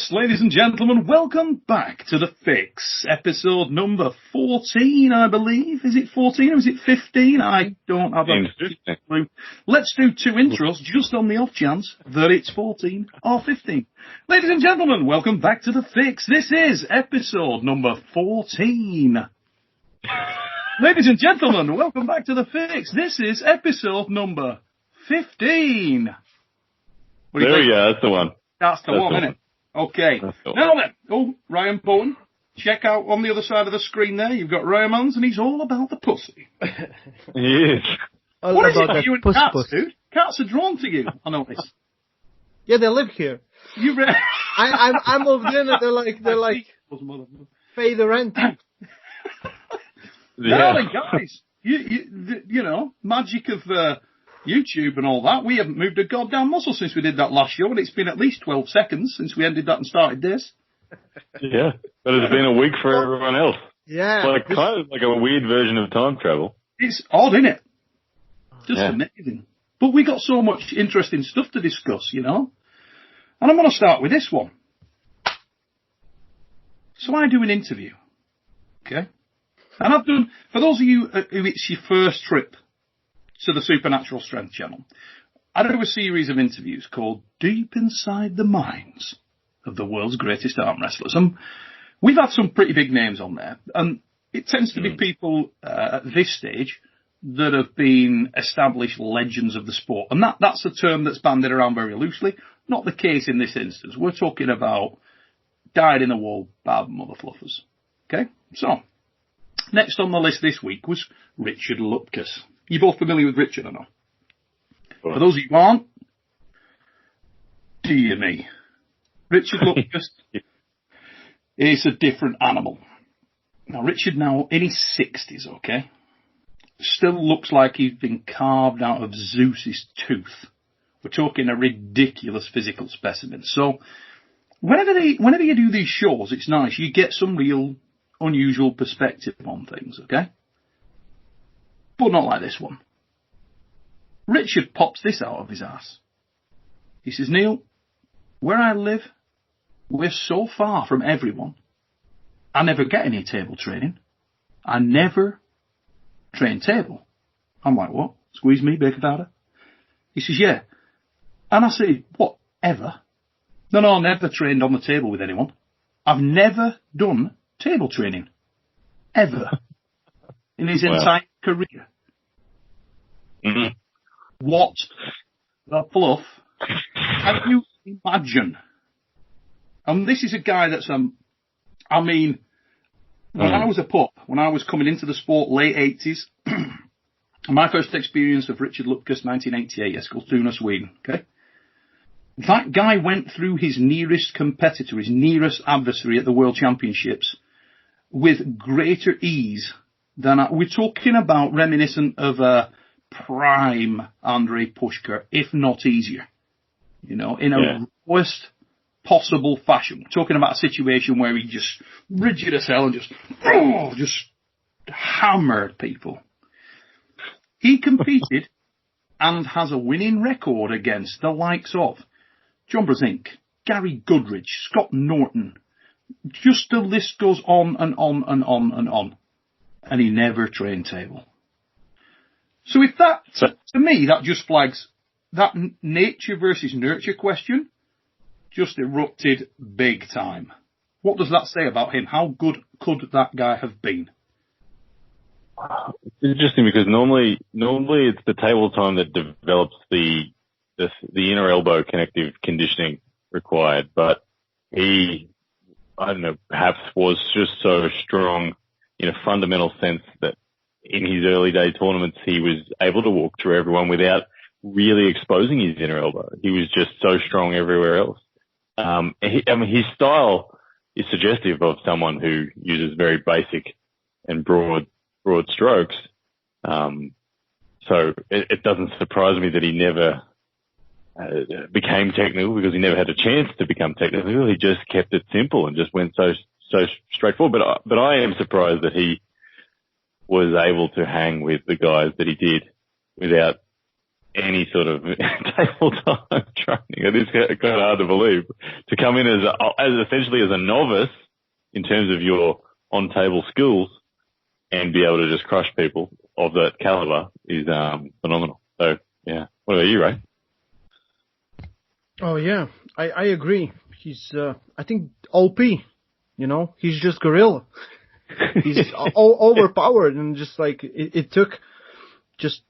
Yes, ladies and gentlemen, welcome back to The Fix, episode number 14, I believe. Is it 14 or is it 15? I don't have a clue. Let's do two intros just on the off chance that it's 14 or 15. Ladies and gentlemen, welcome back to The Fix. This is episode number 14. Ladies and gentlemen, welcome back to The Fix. This is episode number 15. There we go, that's the one. That's the one, isn't it? Okay. Now then, Ryan Bowen, check out on the other side of the screen there. You've got Raimonds, and he's all about the pussy. He is. What is it with you and cats, dude? Cats are drawn to you. I know this. Yeah, they live here. I moved in, and they're like, pay the rent. Now then, guys, you know, magic of YouTube and all that. We haven't moved a goddamn muscle since we did that last show, and it's been at least 12 seconds since we ended that and started this. Yeah, but it's been a week for everyone else. Yeah. It's kind of like a weird version of time travel. It's odd, isn't it? Just amazing. But we got so much interesting stuff to discuss, you know. And I'm going to start with this one. So I do an interview, okay? And I've done, for those of you who it's your first trip to the Supernatural Strength channel, I do a series of interviews called Deep Inside the Minds of the World's Greatest Arm Wrestlers. And we've had some pretty big names on there. And it tends to be people at this stage that have been established legends of the sport. And that's a term that's bandied around very loosely. Not the case in this instance. We're talking about dyed-in-the-wool bad mother fluffers. Okay? So, next on the list this week was Richard Lupkes. You're both familiar with Richard, I know. For those of you who aren't, dear me, Richard Lupkes is a different animal. Now, Richard now in his 60s, okay, still looks like he's been carved out of Zeus's tooth. We're talking a ridiculous physical specimen. So, whenever you do these shows, it's nice. You get some real unusual perspective on things, okay? But not like this one. Richard pops this out of his ass. He says, Neil, where I live, we're so far from everyone. I never get any table training. I never train table. I'm like, what? Squeeze me, bacon powder? He says, yeah. And I say, what, ever? No, I never trained on the table with anyone. I've never done table training. Ever. In his entire career. Mm-hmm. What the fluff can you imagine? And this is a guy that's, I mean, when I was a pup, when I was coming into the sport, late 80s, my first experience of Richard Lupkes, 1988, Eskilstuna, Sweden, okay? That guy went through his nearest competitor, his nearest adversary at the World Championships with greater ease than we're talking about reminiscent of a prime Andrei Pushkar, if not easier. You know, in a worst possible fashion. We're talking about a situation where he just rigid as hell and just hammered people. He competed and has a winning record against the likes of John Brasink, Gary Goodrich, Scott Norton. Just the list goes on and on and on and on. And he never trained table. So if that, to me, that just flags that nature versus nurture question just erupted big time. What does that say about him? How good could that guy have been? It's interesting because normally it's the table time that develops the inner elbow connective conditioning required, but he, I don't know, perhaps was just so strong in a fundamental sense that in his early day tournaments, he was able to walk through everyone without really exposing his inner elbow. He was just so strong everywhere else. His style is suggestive of someone who uses very basic and broad strokes. So it doesn't surprise me that he never became technical, because he never had a chance to become technical. He just kept it simple and just went so straightforward. But I am surprised that he was able to hang with the guys that he did without any sort of table time training. It is kind of hard to believe to come in as essentially as a novice in terms of your on-table skills and be able to just crush people of that caliber is phenomenal. So yeah, what about you, Ray? Oh yeah, I agree. He's I think OP. You know, he's just gorilla. He's overpowered, and just like it took just.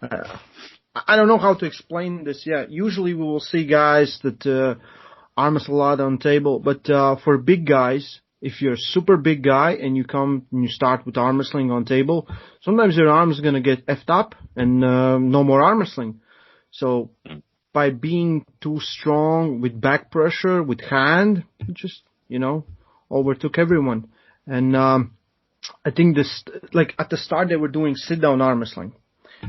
I don't know how to explain this yet. Usually we will see guys that arm wrestle a lot on table, but for big guys, if you're a super big guy and you come and you start with arm wrestling on table, sometimes your arm is going to get effed up and no more arm wrestling. So by being too strong with back pressure, with hand, it just, you know, overtook everyone. And I think this, like at the start they were doing sit-down arm wrestling.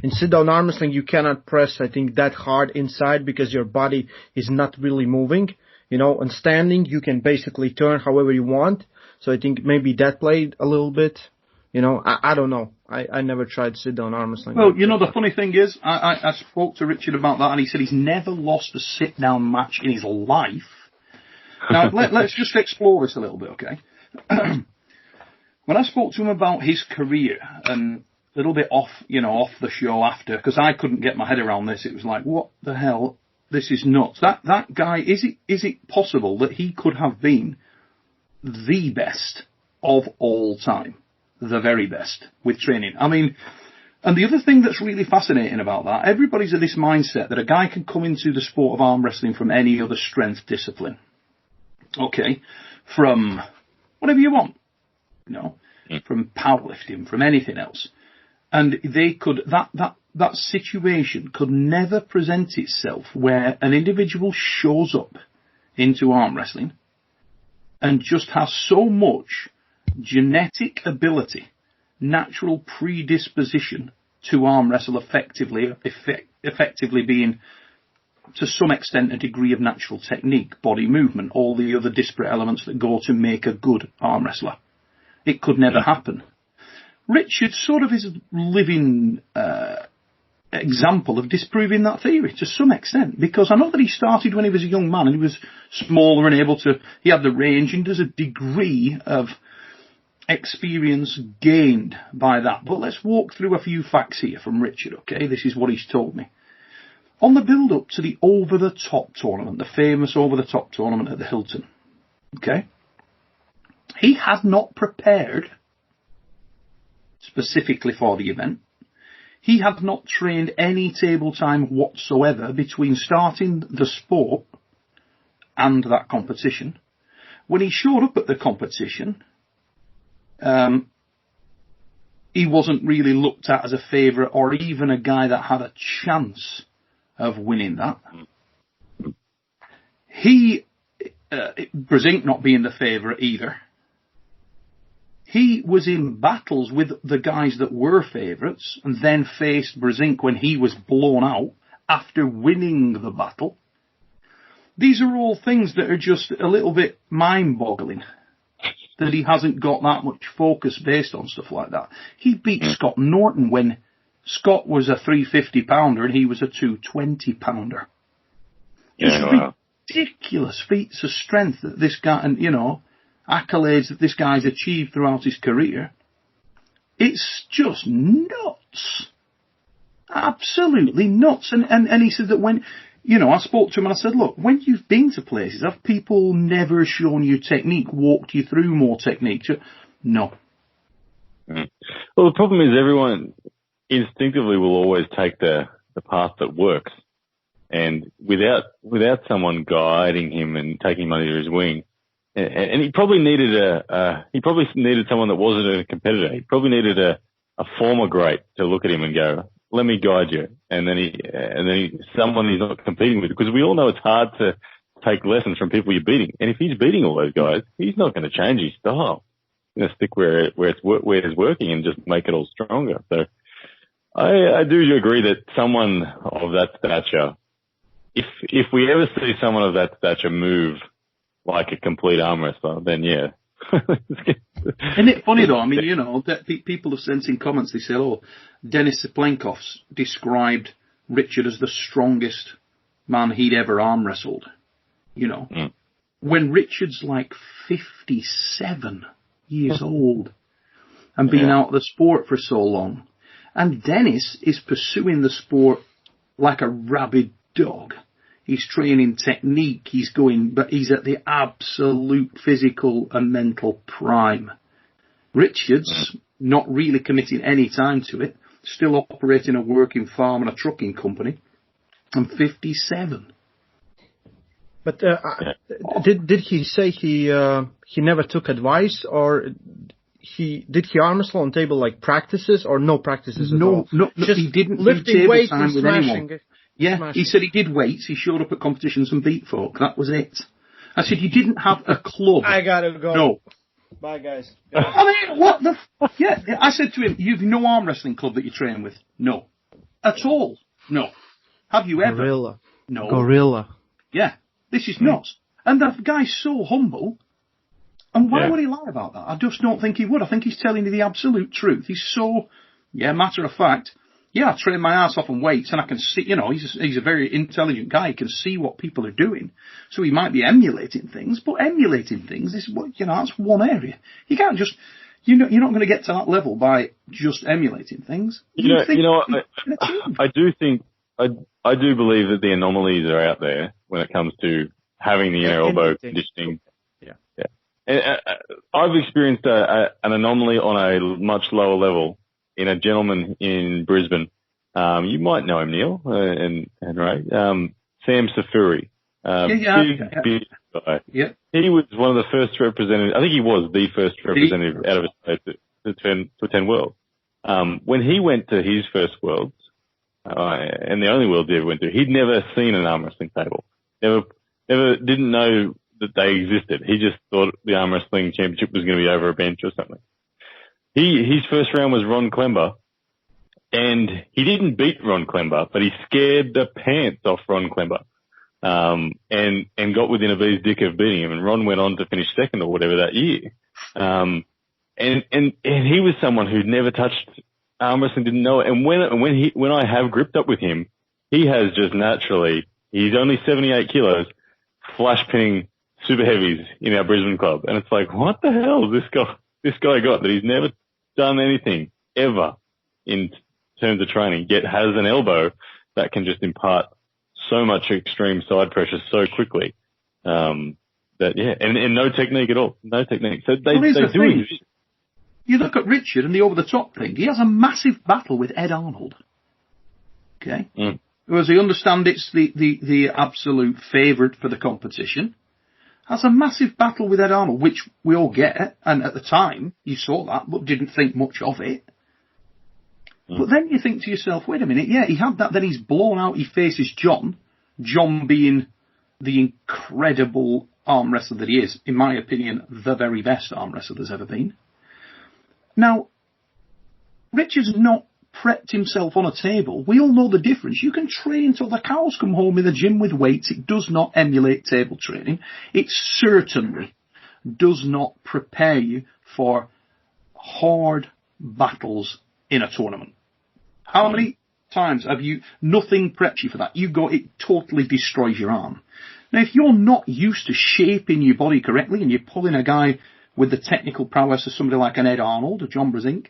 In sit-down arm wrestling, you cannot press, I think, that hard inside because your body is not really moving. You know, and standing, you can basically turn however you want. So I think maybe that played a little bit. You know, I don't know. I never tried sit-down arm wrestling. Well, you know, the funny thing is, I spoke to Richard about that, and he said he's never lost a sit-down match in his life. Now, let's just explore this a little bit, okay? When I spoke to him about his career and a little bit off the show after, because I couldn't get my head around this. It was like, what the hell? This is nuts. That guy, is it possible that he could have been the best of all time? The very best with training. I mean, and the other thing that's really fascinating about that, everybody's of this mindset that a guy can come into the sport of arm wrestling from any other strength discipline. Okay. From whatever you want. You know, from powerlifting, from anything else. And they could, that situation could never present itself where an individual shows up into arm wrestling and just has so much genetic ability, natural predisposition to arm wrestle effectively being to some extent a degree of natural technique, body movement, all the other disparate elements that go to make a good arm wrestler. It could never happen. Richard sort of is a living example of disproving that theory to some extent, because I know that he started when he was a young man and he was smaller and he had the range, and there's a degree of experience gained by that. But let's walk through a few facts here from Richard, okay? This is what he's told me. On the build-up to the Over the Top tournament, the famous Over the Top tournament at the Hilton, okay, he had not prepared specifically for the event. He had not trained any table time whatsoever between starting the sport and that competition. When he showed up at the competition, he wasn't really looked at as a favourite or even a guy that had a chance of winning that. Brezink not being the favourite either. He was in battles with the guys that were favourites and then faced Brezink when he was blown out after winning the battle. These are all things that are just a little bit mind-boggling, that he hasn't got that much focus based on stuff like that. He beat Scott Norton when Scott was a 350-pounder and he was a 220-pounder. It's ridiculous feats of strength that this guy, and, you know, accolades that this guy's achieved throughout his career. It's just nuts. Absolutely nuts. And he said that when, you know, I spoke to him and I said, look, when you've been to places, have people never shown you technique, walked you through more technique? No. Well, the problem is everyone instinctively will always take the path that works. And without someone guiding him and taking him under his wing, and he probably needed someone that wasn't a competitor. He probably needed a former great to look at him and go, let me guide you. And then someone he's not competing with, because we all know it's hard to take lessons from people you're beating. And if he's beating all those guys, he's not going to change his style. He's going to stick where it's working and just make it all stronger. So I do agree that someone of that stature, if we ever see someone of that stature move like a complete arm wrestler, then yeah. Isn't it funny though? I mean, you know, that people have sent in comments, they say, oh, Denis Saplenkov described Richard as the strongest man he'd ever arm wrestled. You know, when Richard's like 57 years old and been out of the sport for so long, and Dennis is pursuing the sport like a rabid dog. He's training technique. But he's at the absolute physical and mental prime. Richard's not really committing any time to it. Still operating a working farm and a trucking company. I'm 57. But did he say he never took advice, or did he arm wrestle on table like practices, or no practices at all? No, just he didn't lifting do weights table and time with smashing. anyone. Yeah, he said he did weights. He showed up at competitions and beat folk. That was it. I said, you didn't have a club. I gotta go. No. Bye, guys. I mean, what the... Yeah, I said to him, you've no arm wrestling club that you train with? No. At all? No. Have you ever? Gorilla. No. Gorilla. Yeah. This is nuts. And that guy's so humble. And why would he lie about that? I just don't think he would. I think he's telling you the absolute truth. He's so... Yeah, matter of fact... Yeah, I train my ass off on weights, and I can see, you know, he's a very intelligent guy. He can see what people are doing. So he might be emulating things, but emulating things is, you know, that's one area. You can't just, you're not going to get to that level by just emulating things. I do believe that the anomalies are out there when it comes to having the inner elbow conditioning. Yeah. And, I've experienced an anomaly on a much lower level in a gentleman in Brisbane. You might know him, Neil, and Ray. Sam Safuri. Big guy. Yeah. He was one of the first representatives. I think he was the first representative out of his state to attend Worlds. When he went to his first Worlds, and the only Worlds he ever went to, he'd never seen an arm wrestling table. Never didn't know that they existed. He just thought the arm wrestling championship was going to be over a bench or something. His first round was Ron Klember, and he didn't beat Ron Klember, but he scared the pants off Ron Klember, and got within a bee's dick of beating him, and Ron went on to finish second or whatever that year. And he was someone who'd never touched arm wrestling, didn't know it, and when I have gripped up with him, he has just naturally, he's only 78 kilos, flash pinning super heavies in our Brisbane club, and it's like, what the hell is this guy got that he's never done anything ever in terms of training, yet has an elbow that can just impart so much extreme side pressure so quickly. And no technique at all. No technique. So they do it. You look at Richard and the over the top thing, he has a massive battle with Ed Arnold. Okay? Who, as I understand, it's the absolute favourite for the competition. Has a massive battle with Ed Arnold, which we all get, and at the time you saw that, but didn't think much of it. But then you think to yourself, wait a minute, yeah, he had that, then he's blown out, he faces John being the incredible arm wrestler that he is, in my opinion, the very best arm wrestler there's ever been. Now, Richard's not prepped himself on a table. We all know the difference. You can train till the cows come home in the gym with weights. It does not emulate table training. It certainly does not prepare you for hard battles in a tournament. How many times have nothing preps you for that? It totally destroys your arm. Now, if you're not used to shaping your body correctly and you're pulling a guy with the technical prowess of somebody like an Ed Arnold or John Brasink,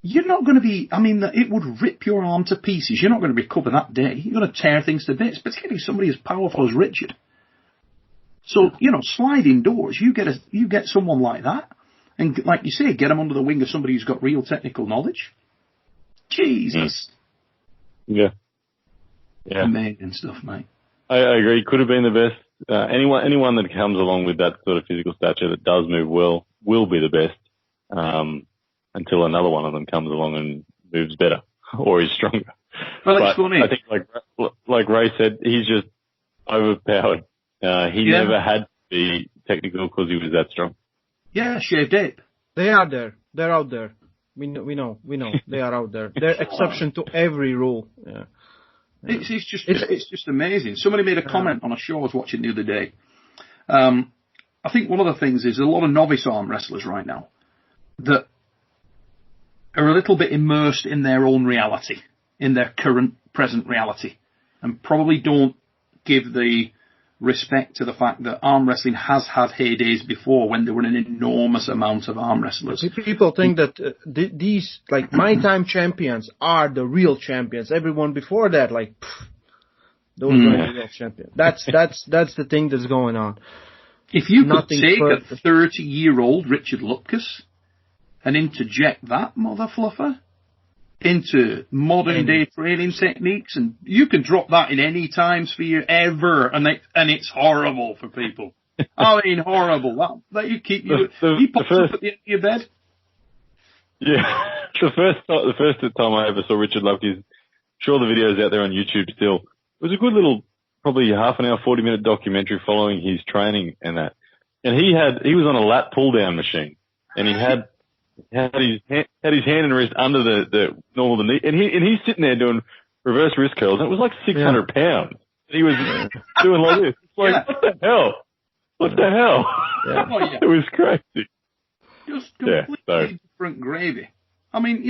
you're not going to be, it would rip your arm to pieces. You're not going to recover that day. You're going to tear things to bits, particularly somebody as powerful as Richard. So, sliding doors, you get someone like that, and like you say, get them under the wing of somebody who's got real technical knowledge. Jesus. Yeah. Amazing stuff, mate. I agree. He could have been the best. Anyone that comes along with that sort of physical stature that does move well will be the best. Until another one of them comes along and moves better or is stronger. Well, it's funny. I think, like Ray said, he's just overpowered. He never had to be technical because he was that strong. Yeah, shaved ape. They are there. They're out there. We know. They are out there. They're exception to every rule. Yeah. It's just amazing. Somebody made a comment on a show I was watching the other day. I think one of the things is a lot of novice arm wrestlers right now that are a little bit immersed in their own reality, in their current, present reality, and probably don't give the respect to the fact that arm wrestling has had heydays before when there were an enormous amount of arm wrestlers. People think that these, like, my time champions are the real champions. Everyone before that, like, those are the real champions. That's the thing that's going on. If you could take a 30-year-old Richard Lupkes and interject that mother fluffer into modern day training techniques, and you can drop that in any time sphere ever, and it's horrible for people. I mean, horrible. That you keep he pops up at the end of your bed. Yeah, the first time I ever saw Richard Lupkes, sure the video's out there on YouTube still. It was a good little, probably half an hour, 40-minute documentary following his training and that. And he was on a lat pull down machine, and he had his hand and wrist under the knee, and he's sitting there doing reverse wrist curls, and it was like 600 pounds. And he was doing like this. It's like, what the hell? What the hell? Yeah. Oh, yeah. It was crazy. Just completely different gravy. I mean,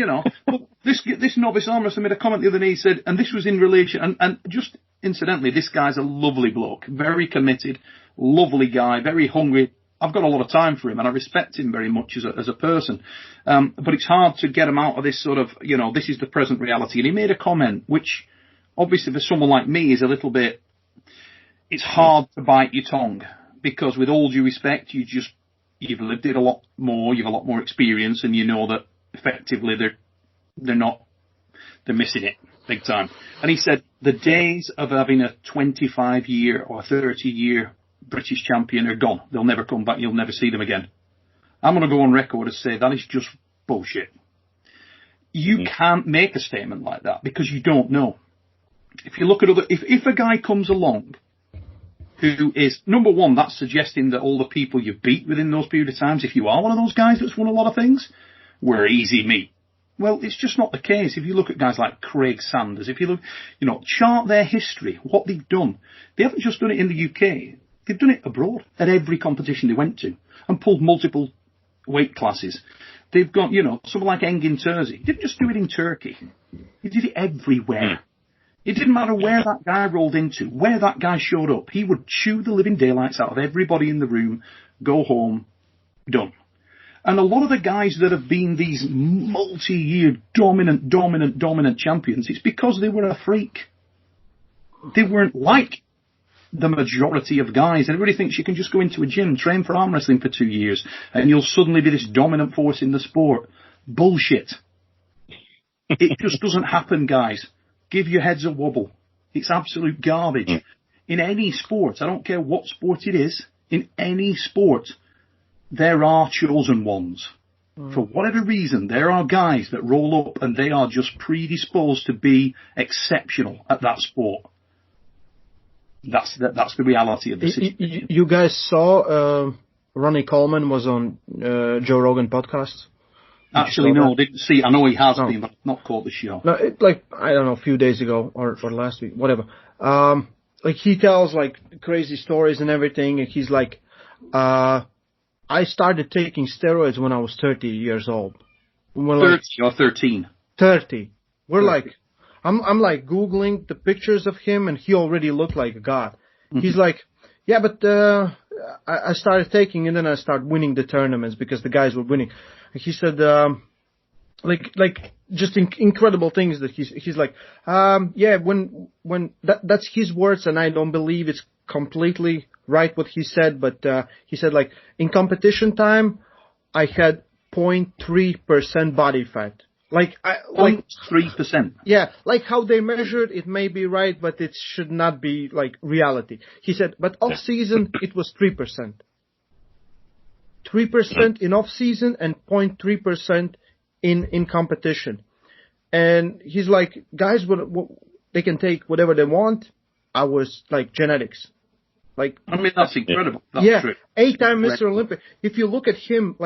this novice arm wrestler made a comment the other day. He said, and this was in relation, and just incidentally, this guy's a lovely bloke, very committed, lovely guy, very hungry. I've got a lot of time for him, and I respect him very much as a person. But it's hard to get him out of this sort of, this is the present reality. And he made a comment, which obviously for someone like me is a little bit, it's hard to bite your tongue, because with all due respect, you've lived it a lot more, you've a lot more experience, and you know that effectively they're missing it big time. And he said the days of having a 25-year or 30-year British champion are gone. They'll never come back. You'll never see them again. I'm going to go on record and say that is just bullshit. You can't make a statement like that because you don't know. If you look at if a guy comes along who is, number one, that's suggesting that all the people you've beat within those period of times, if you are one of those guys that's won a lot of things, were easy meat. Well, it's just not the case. If you look at guys like Craig Sanders, if you look, chart their history, what they've done, they haven't just done it in the UK. They've done it abroad at every competition they went to and pulled multiple weight classes. They've got, someone like Engin Terzi. He didn't just do it in Turkey. He did it everywhere. It didn't matter where that guy rolled into, where that guy showed up. He would chew the living daylights out of everybody in the room, go home, done. And a lot of the guys that have been these multi-year dominant champions, it's because they were a freak. They weren't like the majority of guys. Everybody thinks you can just go into a gym, train for arm wrestling for 2 years, and you'll suddenly be this dominant force in the sport. Bullshit. It just doesn't happen, guys. Give your heads a wobble. It's absolute garbage. In any sport, I don't care what sport it is, in any sport, there are chosen ones. For whatever reason, there are guys that roll up and they are just predisposed to be exceptional at that sport. That's the reality of the situation. You guys saw Ronnie Coleman was on Joe Rogan podcast? Actually, no, didn't see. I know he has been, but not caught the show. No, I don't know, a few days ago or last week, whatever. He tells crazy stories and everything. And he's like, I started taking steroids when I was 30 years old. 30 or 13? 30. I'm Googling the pictures of him, and he already looked like a god. Mm-hmm. He's like, yeah, but I started taking, and then I started winning the tournaments because the guys were winning. He said, just incredible things that he's like, when that's his words, and I don't believe it's completely right what he said, but he said in competition time, I had 0.3% body fat. 0.3%. Yeah, how they measured it may be right, but it should not be reality. He said, but off season it was 3%. 3% in off season and 0.3% in competition. And he's like, guys, they can take whatever they want. I was genetics. That's incredible. That's true. 8-time Mr. Olympia. If you look at him,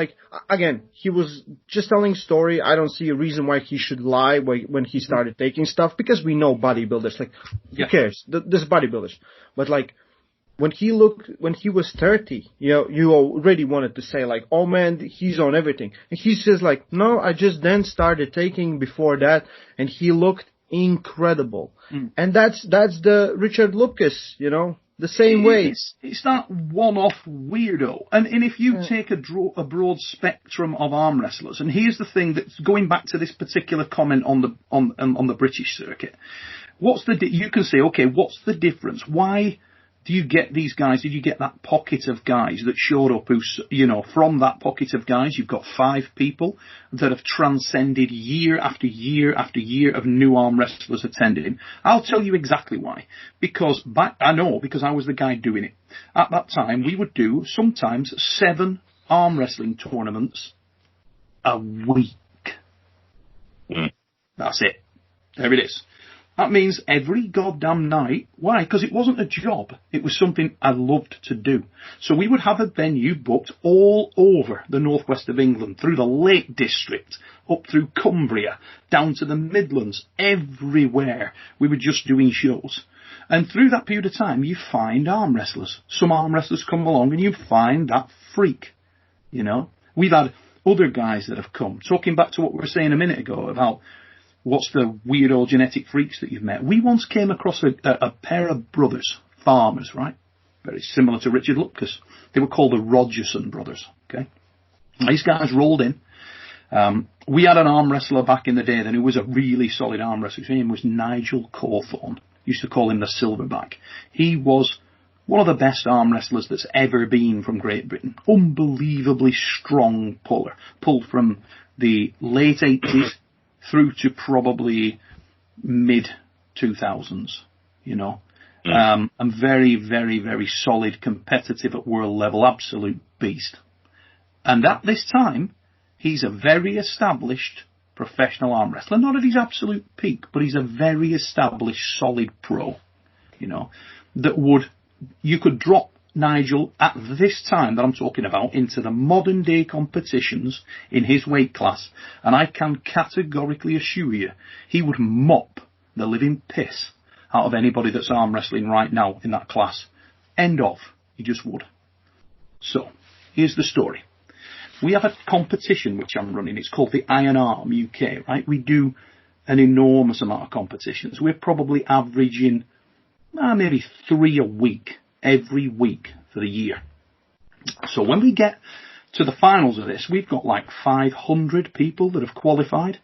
again, he was just telling a story. I don't see a reason why he should lie when he started taking stuff, because we know bodybuilders. Who cares? There's bodybuilders. But when he was 30, you already wanted to say like, oh man, he's on everything. And he says like, no, I just then started taking before that, and he looked incredible. And that's the Richard Lupkes, the same way. It's that one-off weirdo. And if you take a broad spectrum of arm wrestlers, and here's the thing that's going back to this particular comment on the British circuit, you can say, okay, what's the difference? Why do you get these guys? Did you get that pocket of guys that showed up from that pocket of guys, you've got 5 people that have transcended year after year after year of new arm wrestlers attending? I'll tell you exactly why. Because I was the guy doing it. At that time, we would do sometimes 7 arm wrestling tournaments a week. That's it. There it is. That means every goddamn night. Why? Because it wasn't a job. It was something I loved to do. So we would have a venue booked all over the northwest of England, through the Lake District, up through Cumbria, down to the Midlands, everywhere. We were just doing shows. And through that period of time, you find arm wrestlers. Some arm wrestlers come along and you find that freak. We've had other guys that have come. Talking back to what we were saying a minute ago about what's the weirdo genetic freaks that you've met? We once came across a pair of brothers, farmers, right? Very similar to Richard Lupkes. They were called the Rogerson brothers, okay? These guys rolled in. We had an arm wrestler back in the day then who was a really solid arm wrestler. His name was Nigel Cawthorne. Used to call him the Silverback. He was one of the best arm wrestlers that's ever been from Great Britain. Unbelievably strong puller. Pulled from the late 80s through to probably mid-2000s, and very, very, very solid, competitive at world level, absolute beast. And at this time, he's a very established professional arm wrestler, not at his absolute peak, but he's a very established, solid pro, you could drop Nigel at this time that I'm talking about into the modern day competitions in his weight class, and I can categorically assure you he would mop the living piss out of anybody that's arm wrestling right now in that class. End of. He just would. So, here's the story. We have a competition which I'm running. It's called the Iron Arm UK, right? We do an enormous amount of competitions. We're probably averaging maybe 3 a week, every week for the year. So when we get to the finals of this, we've got like 500 people that have qualified.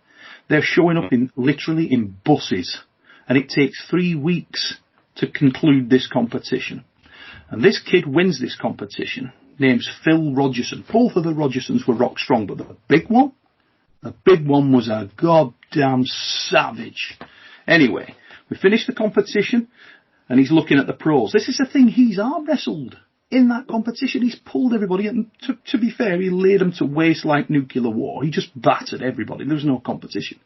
They're showing up literally in buses, and it takes 3 weeks to conclude this competition. And this kid wins this competition, name's Phil Rogerson. Both of the Rogersons were rock strong, but the big one was a goddamn savage. Anyway, we finished the competition, and he's looking at the pros. This is the thing, he's arm wrestled in that competition. He's pulled everybody, and to be fair, he laid them to waste like nuclear war. He just battered everybody. There was no competition.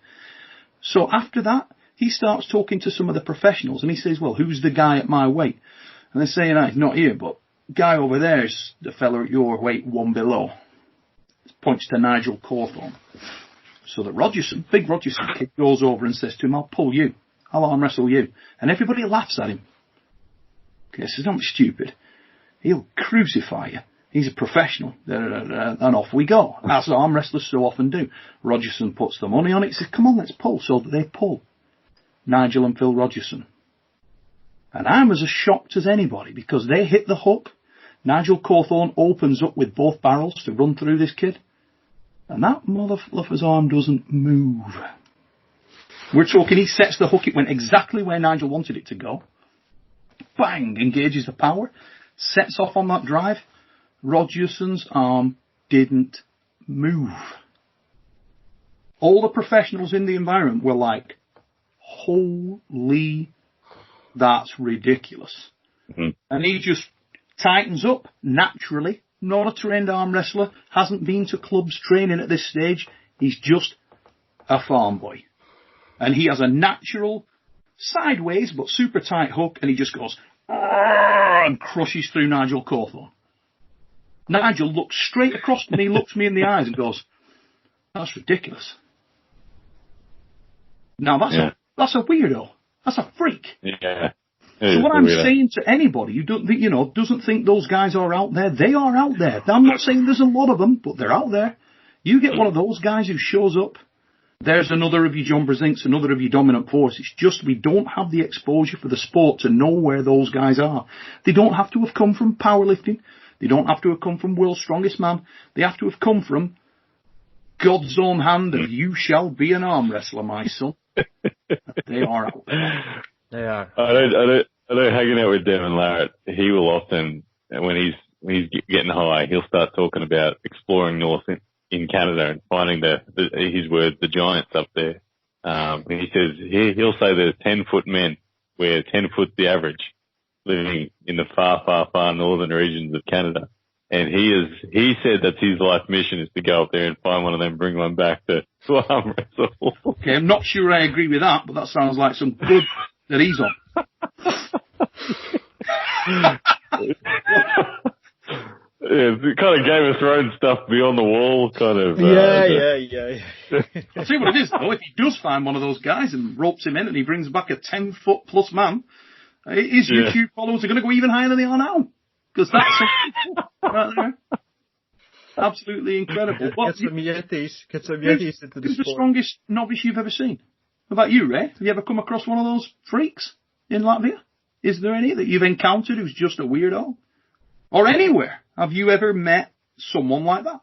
So after that, he starts talking to some of the professionals, and he says, well, who's the guy at my weight? And they're saying, he's not here, but guy over there is the fella at your weight, one below. Points to Nigel Cawthorne. So the big Rogerson kid goes over and says to him, I'll pull you. I'll arm wrestle you. And everybody laughs at him. Okay, so don't be stupid. He'll crucify you. He's a professional. And off we go. As arm wrestlers so often do. Rogerson puts the money on it. He says, come on, let's pull. So they pull. Nigel and Phil Rogerson. And I'm as shocked as anybody because they hit the hook. Nigel Cawthorne opens up with both barrels to run through this kid. And that mother fluffer's arm doesn't move. We're talking, he sets the hook. It went exactly where Nigel wanted it to go. Bang! Engages the power. Sets off on that drive. Rogerson's arm didn't move. All the professionals in the environment were like, holy, that's ridiculous. Mm-hmm. And he just tightens up naturally. Not a trained arm wrestler. Hasn't been to clubs training at this stage. He's just a farm boy. And he has a natural, sideways but super tight hook, and he just goes and crushes through Nigel Cawthorne. Nigel looks straight across to me, looks me in the eyes and goes, that's ridiculous. Now that's a weirdo. That's a freak. Yeah. So what I'm saying to anybody who doesn't think those guys are out there, they are out there. I'm not saying there's a lot of them, but they're out there. You get one of those guys who shows up, there's another of your John Brzezinks, another of your dominant force. It's just we don't have the exposure for the sport to know where those guys are. They don't have to have come from powerlifting. They don't have to have come from World's Strongest Man. They have to have come from God's own hand of you shall be an arm wrestler, my son. They are out there. They are. I know hanging out with Devin Larratt, he will often, when he's getting high, he'll start talking about exploring north in Canada and finding his words, the giants up there. He says, he'll say there's 10-foot men where 10 foot's the average living in the far, far, far northern regions of Canada. And he said that's his life mission is to go up there and find one of them, bring one back to arm wrestle. Okay, I'm not sure I agree with that, but that sounds like some good that he's on. Yeah, it's kind of Game of Thrones stuff beyond the wall, kind of. Yeah. I'll tell you what it is, though. If he does find one of those guys and ropes him in and he brings back a 10-foot plus man, his YouTube followers are going to go even higher than they are now. Because that's right there. Absolutely incredible. Get some Yetis into the Who's the sport. strongest novice you've ever seen? How about you, Ray? Have you ever come across one of those freaks in Latvia? Is there any that you've encountered who's just a weirdo? Or anywhere? Have you ever met someone like that?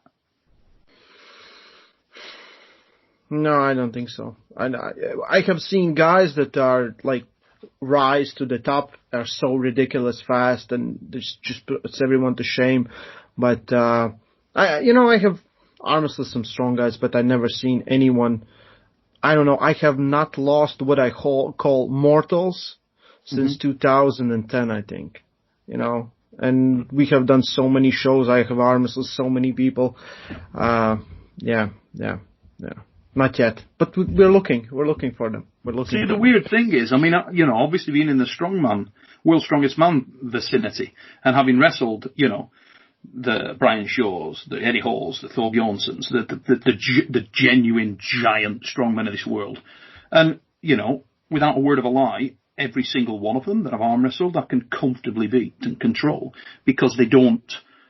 No, I don't think so. I have seen guys that are like rise to the top are so ridiculous fast and this just puts everyone to shame. But I have honestly some strong guys, but I never seen anyone. I don't know. I have not lost what I call mortals since 2010, I think. And we have done so many shows. I have arm wrestled so many people. Yeah. Not yet, but we're looking. We're looking for them. See, the weird thing is, I mean, obviously being in the strongman, World's Strongest Man vicinity, and having wrestled, the Brian Shaws, the Eddie Halls, the Thor Bjornsons, the genuine giant strongmen of this world, and without a word of a lie, every single one of them that I've arm wrestled, I can comfortably beat and control because they don't.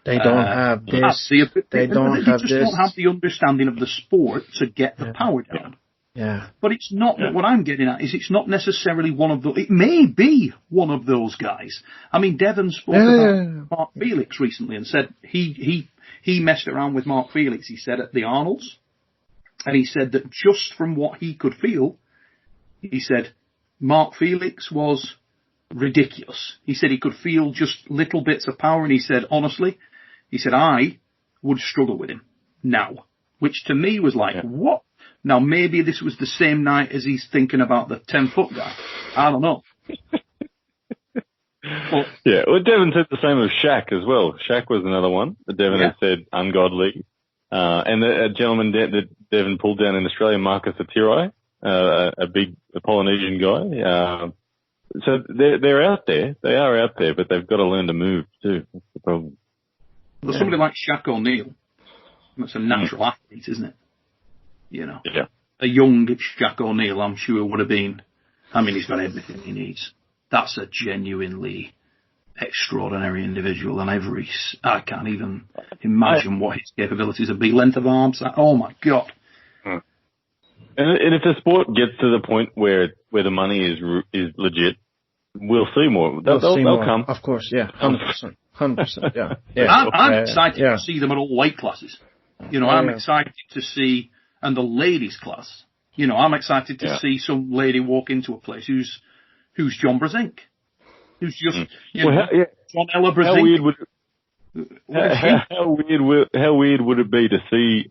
They don't have this. They don't have the understanding of the sport to get the power down. Yeah. But it's not, what I'm getting at is it's not necessarily one of those, it may be one of those guys. I mean, Devon spoke about Mark Felix recently and said he messed around with Mark Felix, he said, at the Arnolds. And he said that just from what he could feel, he said, Mark Felix was ridiculous. He said he could feel just little bits of power, and he said, honestly, I would struggle with him now. Which to me was like, what? Now, maybe this was the same night as he's thinking about the 10-foot guy. I don't know. Well, Devon said the same of Shaq as well. Shaq was another one that Devon had said ungodly. And a gentleman that Devon pulled down in Australia, Marcus Atirai, a Polynesian guy. So they're out there. They are out there, but they've got to learn to move too. That's the problem. Well, somebody like Shaq O'Neal, that's a natural athlete, isn't it? Yeah. A young Shaq O'Neal, I'm sure, would have been. I mean, he's got everything he needs. That's a genuinely extraordinary individual, and I can't even imagine what his capabilities would be. Length of arms, oh my God. And if the sport gets to the point where the money is legit, we'll see more. They'll come. Of course, yeah, 100%. 100%, yeah. I'm excited to see them at all weight classes. I'm excited to see, and the ladies class. I'm excited to see some lady walk into a place who's John Brzezinks, who's just John Ella Brzezinks. How weird would it be to see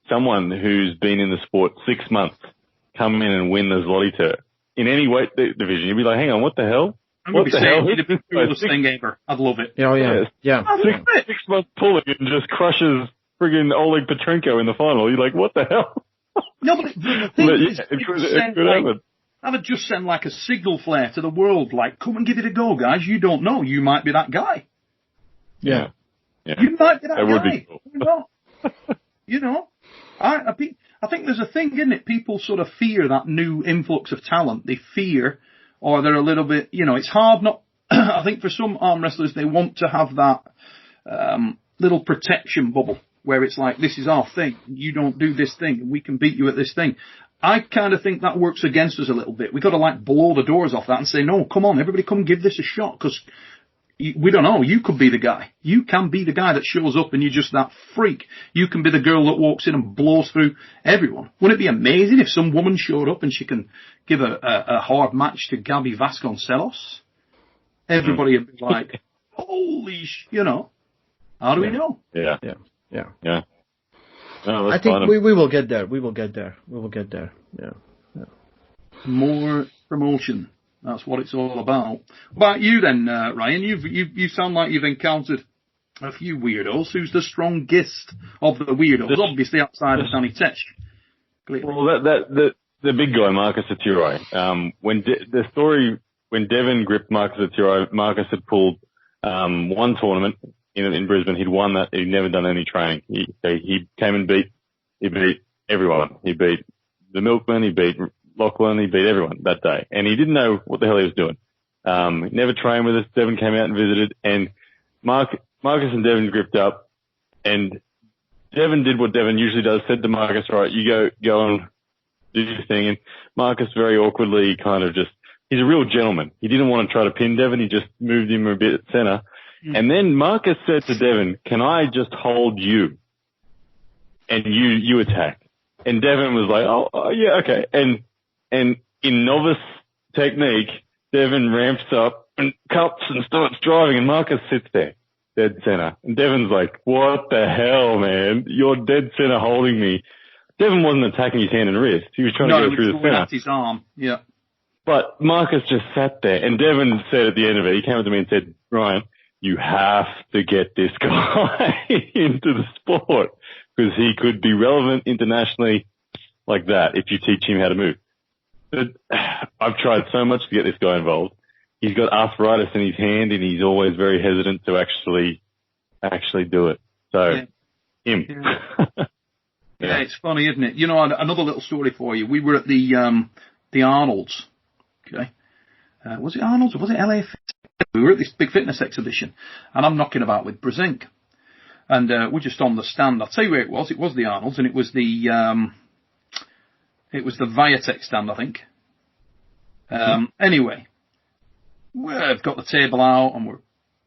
someone who's been in the sport 6 months come in and win the Zloty in any weight division? You'd be like, hang on, what the hell? I'm going to be saying he'd have been the coolest thing ever. I'd love it. Oh, yeah. 6 months pulling and just crushes friggin' Oleg Petrenko in the final. You're like, what the hell? No, but the thing is, it could happen. I would just send like a signal flare to the world, like, come and give it a go, guys. You don't know. You might be that guy. Yeah. You might be that guy. Would be cool. I think there's a thing, isn't it? People sort of fear that new influx of talent. They fear, or they're a little bit, it's hard not, I think for some arm wrestlers, they want to have that, little protection bubble where it's like, this is our thing. You don't do this thing and we can beat you at this thing. I kind of think that works against us a little bit. We've got to blow the doors off that and say, no, come on, everybody come give this a shot, because we don't know. You could be the guy. You can be the guy that shows up and you're just that freak. You can be the girl that walks in and blows through everyone. Wouldn't it be amazing if some woman showed up and she can give a hard match to Gabby Vasconcelos? Everybody would be like, holy how do we know? Yeah. No, I think we will get there. We will get there. Yeah. More promotion. That's what it's all about. What about you then, Ryan? You sound like you've encountered a few weirdos. Who's the strongest of the weirdos? Obviously outside of Danny Tech. Well, the big guy, Marcus Aturi. When Devon gripped Marcus Aturi, Marcus had pulled one tournament in Brisbane. He'd won that. He'd never done any training. He came and beat everyone. He beat the Milkman. He beat Lachlan, he beat everyone that day. And he didn't know what the hell he was doing. He never trained with us. Devon came out and visited, and Marcus and Devon gripped up, and Devon did what Devon usually does, said to Marcus, right, you go and do your thing. And Marcus very awkwardly kind of he's a real gentleman. He didn't want to try to pin Devon. He just moved him a bit at center. And then Marcus said to Devon, can I just hold you? And you attack. And Devon was like, oh yeah, okay. And in novice technique, Devon ramps up and cups and starts driving, and Marcus sits there, dead center. And Devon's like, what the hell, man? You're dead center holding me. Devon wasn't attacking his hand and wrist. He was trying to go through the center. His arm, yeah. But Marcus just sat there, and Devon said at the end of it, he came up to me and said, Ryan, you have to get this guy into the sport, because he could be relevant internationally like that if you teach him how to move. But I've tried so much to get this guy involved. He's got arthritis in his hand, and he's always very hesitant to actually do it. So, him. Yeah, it's funny, isn't it? Another little story for you. We were at the Arnold's. Okay. Was it Arnold's or was it LA? We were at this big fitness exhibition, and I'm knocking about with Brezink. And we're just on the stand. I'll tell you where it was. It was the Arnold's, and it was the Viatech stand, I think. Anyway, we've got the table out, and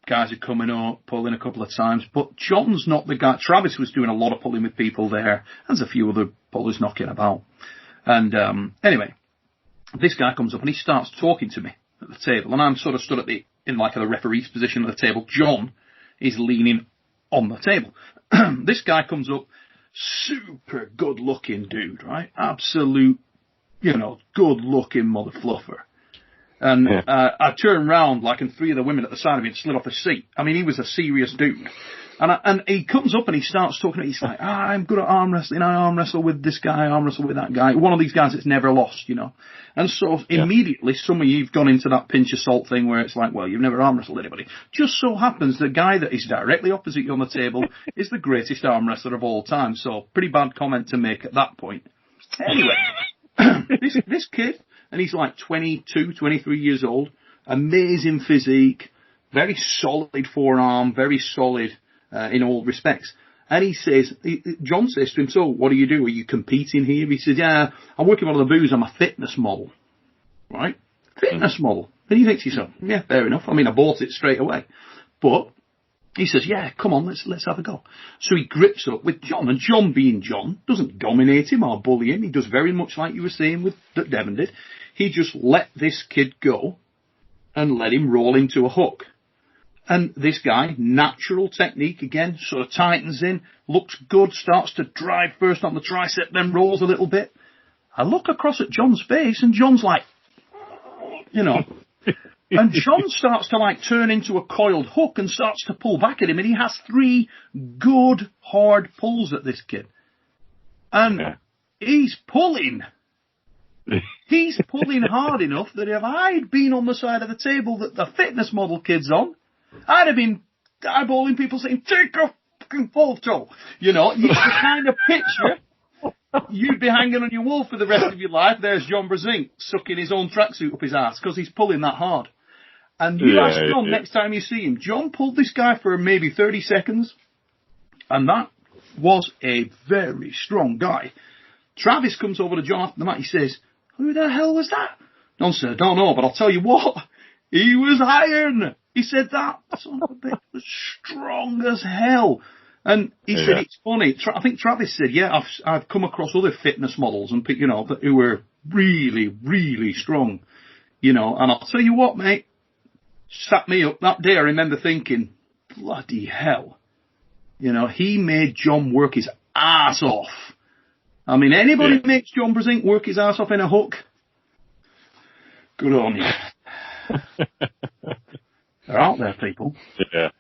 guys are coming up, pulling a couple of times. But John's not the guy. Travis was doing a lot of pulling with people there. There's a few other pullers knocking about. And anyway, this guy comes up and he starts talking to me at the table, and I'm sort of stood in the referee's position at the table. John is leaning on the table. This guy comes up, super good looking dude, right? Absolute, good looking mother fluffer. And I turned round, and three of the women at the side of me had slid off his seat. I mean, he was a serious dude. And he comes up and he starts talking. He's like, I'm good at arm wrestling. I arm wrestle with this guy. I arm wrestle with that guy. One of these guys that's never lost, And so immediately some of you've gone into that pinch of salt thing where it's like, well, you've never arm wrestled anybody. Just so happens the guy that is directly opposite you on the table is the greatest arm wrestler of all time. So pretty bad comment to make at that point. Anyway, this kid, and he's like 22, 23 years old, amazing physique, very solid forearm, very solid in all respects. And John says to him, so what do you do? Are you competing here? He says, yeah, I'm working on the booze. I'm a fitness model. Right? Fitness model. And he thinks to himself, yeah, fair enough. I mean, I bought it straight away. But he says, yeah, come on, let's have a go. So he grips up with John, and John being John doesn't dominate him or bully him. He does very much like you were saying that Devon did. He just let this kid go and let him roll into a hook. And this guy, natural technique again, sort of tightens in, looks good, starts to drive first on the tricep, then rolls a little bit. I look across at John's face, and John's like, and John starts to turn into a coiled hook and starts to pull back at him, and he has 3 good, hard pulls at this kid. And he's pulling. He's pulling hard enough that if I'd been on the side of the table that the fitness model kid's on, I'd have been eyeballing people saying, take a fucking photo. You can kind of picture you'd be hanging on your wall for the rest of your life. There's John Brezink sucking his own tracksuit up his ass because he's pulling that hard. And you ask John next time you see him, John pulled this guy for maybe 30 seconds, and that was a very strong guy. Travis comes over to John after the match. He says, "Who the hell was that?" John said, "Don't know, but I'll tell you what, he was iron." He said that son of a bitch was strong as hell. And he said, it's funny. I think Travis said, "Yeah, I've come across other fitness models and who were really, really strong, And I'll tell you what, mate, sat me up that day. I remember thinking, bloody hell, he made John work his ass off. I mean, anybody makes John Brezink work his ass off in a hook, good on you." They're out there, people. Yeah.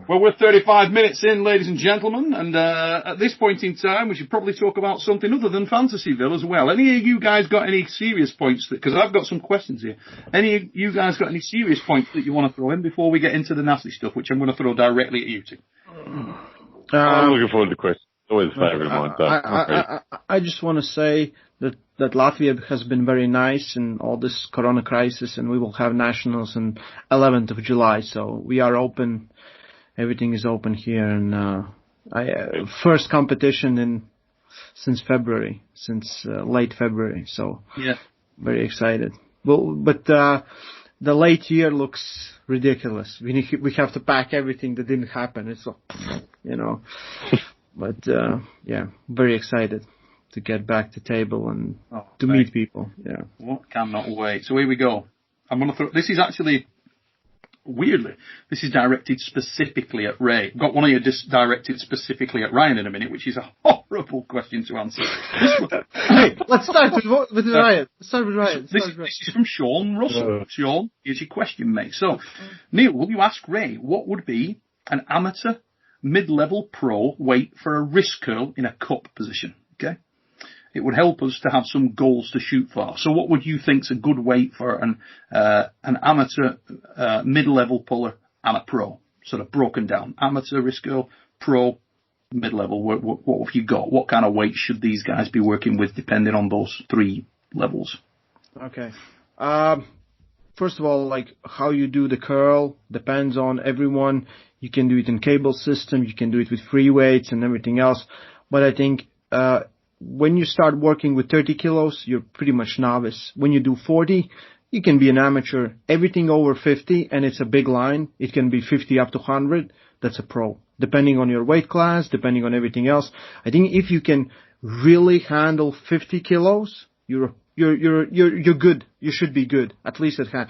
Well, we're 35 minutes in, ladies and gentlemen, and at this point in time, we should probably talk about something other than Fantasyville as well. Any of you guys got any serious points? Because I've got some questions here. Any of you guys got any serious points that you want to throw in before we get into the nasty stuff, which I'm going to throw directly at you two? I'm looking forward to the question. Always a favourite of mine. I just want to say that Latvia has been very nice in all this corona crisis, and we will have nationals on 11th of July. So we are open. Everything is open here, and first competition since February, late February. So very excited. Well, but the late year looks ridiculous. We have to pack everything that didn't happen. It's But very excited to get back to table and to meet people. Yeah. Well, cannot wait. So here we go. I'm going to throw. This is actually, weirdly, this is directed specifically at Ray. Got one of you directed specifically at Ryan in a minute, which is a horrible question to answer. Hey, let's start with Ryan. This is from Sean Russell. Sean, here's your question, mate. So, Neil, will you ask Ray what would be an amateur mid-level pro weight for a wrist curl in a cup position? Okay. It would help us to have some goals to shoot for. So what would you think's a good weight for an amateur mid-level puller and a pro? Sort of broken down. Amateur wrist curl, pro, mid-level. What have you got? What kind of weight should these guys be working with depending on those three levels? Okay. First of all, like how you do the curl depends on everyone. You can do it in cable system. You can do it with free weights and everything else. But I think when you start working with 30 kilos, you're pretty much novice. When you do 40, you can be an amateur. Everything over 50, and it's a big line. It can be 50 up to 100. That's a pro. Depending on your weight class, depending on everything else. I think if you can really handle 50 kilos, you're good. You should be good. At least at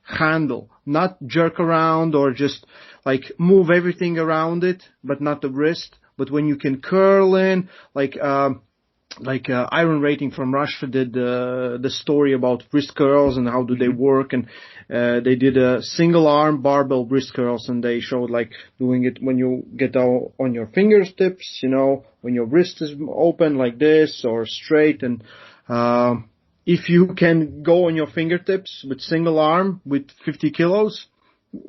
handle, not jerk around or just like move everything around it, but not the wrist. But when you can curl in, Iron Rating from Russia did the story about wrist curls and how do they work, and they did a single arm barbell wrist curls, and they showed like doing it when you get on your fingertips, when your wrist is open like this or straight, and if you can go on your fingertips with single arm with 50 kilos,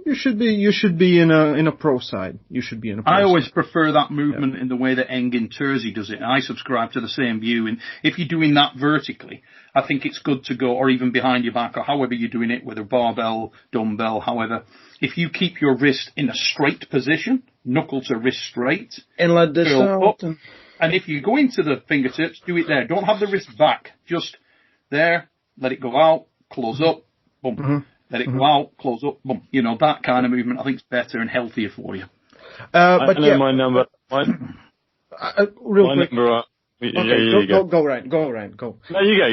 you should be in a pro side. You should be in a pro I side. always prefer that movement in the way that Engin Terzi does it, and I subscribe to the same view. And if you're doing that vertically, I think it's good to go, or even behind your back, or however you're doing it, whether barbell, dumbbell, however. If you keep your wrist in a straight position, knuckle to wrist straight, and let this out. And if you go into the fingertips, do it there. Don't have the wrist back. Just there, let it go out, close up, boom. Mm-hmm. Let it go out, close up, boom. That kind of movement I think is better and healthier for you. But my number. Real quick. Number, Go, Ryan. Go. No, you go.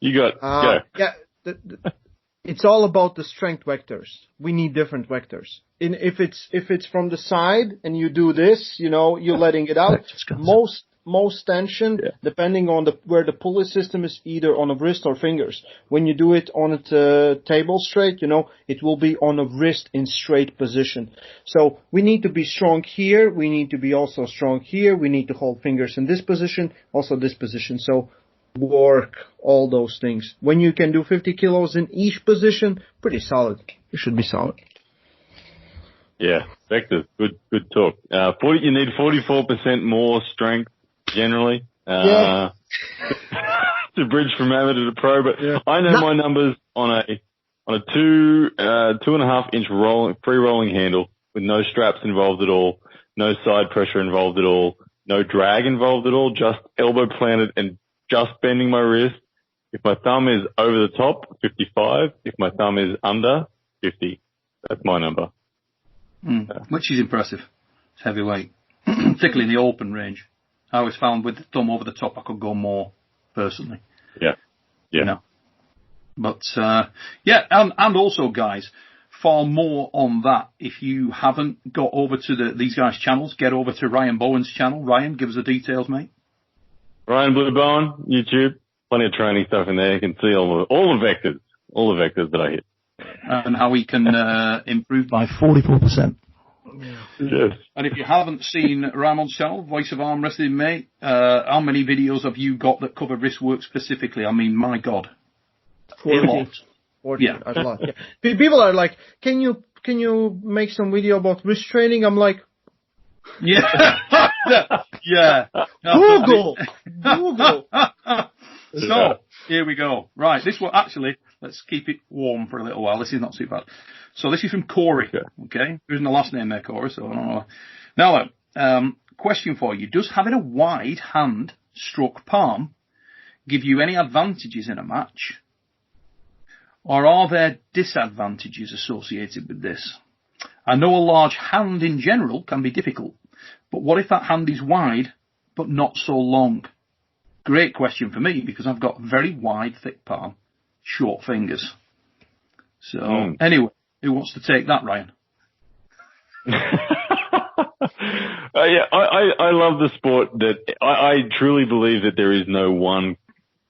You go. Yeah, it's all about the strength vectors. We need different vectors. If it's from the side and you do this, you're letting it out. Most tension, depending on where the pulley system is, either on a wrist or fingers. When you do it on a table straight, it will be on a wrist in straight position. So we need to be strong here. We need to be also strong here. We need to hold fingers in this position, also this position. So work all those things. When you can do 50 kilos in each position, pretty solid. You should be solid. Yeah, Vector, good talk. You need 44% more strength generally. Yeah. To bridge from amateur to pro, but yeah. I know my numbers on a 2.5 inch free rolling handle with no straps involved at all, no side pressure involved at all, no drag involved at all, just elbow planted and just bending my wrist. If my thumb is over the top, 55. If my thumb is under, 50. That's my number. Which is impressive. It's heavyweight, particularly in the open range. I always found with the thumb over the top, I could go more personally. Yeah. You know. But, and also, guys, for more on that, if you haven't got over to these guys' channels, get over to Ryan Bowen's channel. Ryan, give us the details, mate. Ryan Blue Bowen, YouTube. Plenty of training stuff in there. You can see all the vectors that I hit. And how we can improve by 44%. Yes. And if you haven't seen Raimonds' channel, Voice of Arm Wrestling, mate, how many videos have you got that cover wrist work specifically? I mean, my God. 40. Yeah. A lot. Yeah. People are like, can you make some video about wrist training? I'm like, yeah. Yeah. Google. So, here we go. Right, this one, actually, let's keep it warm for a little while. This is not too bad. So this is from Corey, okay? There isn't a last name there, Corey, so I don't know. Now, question for you. Does having a wide hand stroke palm give you any advantages in a match? Or are there disadvantages associated with this? I know a large hand in general can be difficult, but what if that hand is wide, but not so long? Great question for me, because I've got very wide, thick palm, short fingers. So, anyway, who wants to take that, Ryan? I love the sport that I truly believe that there is no one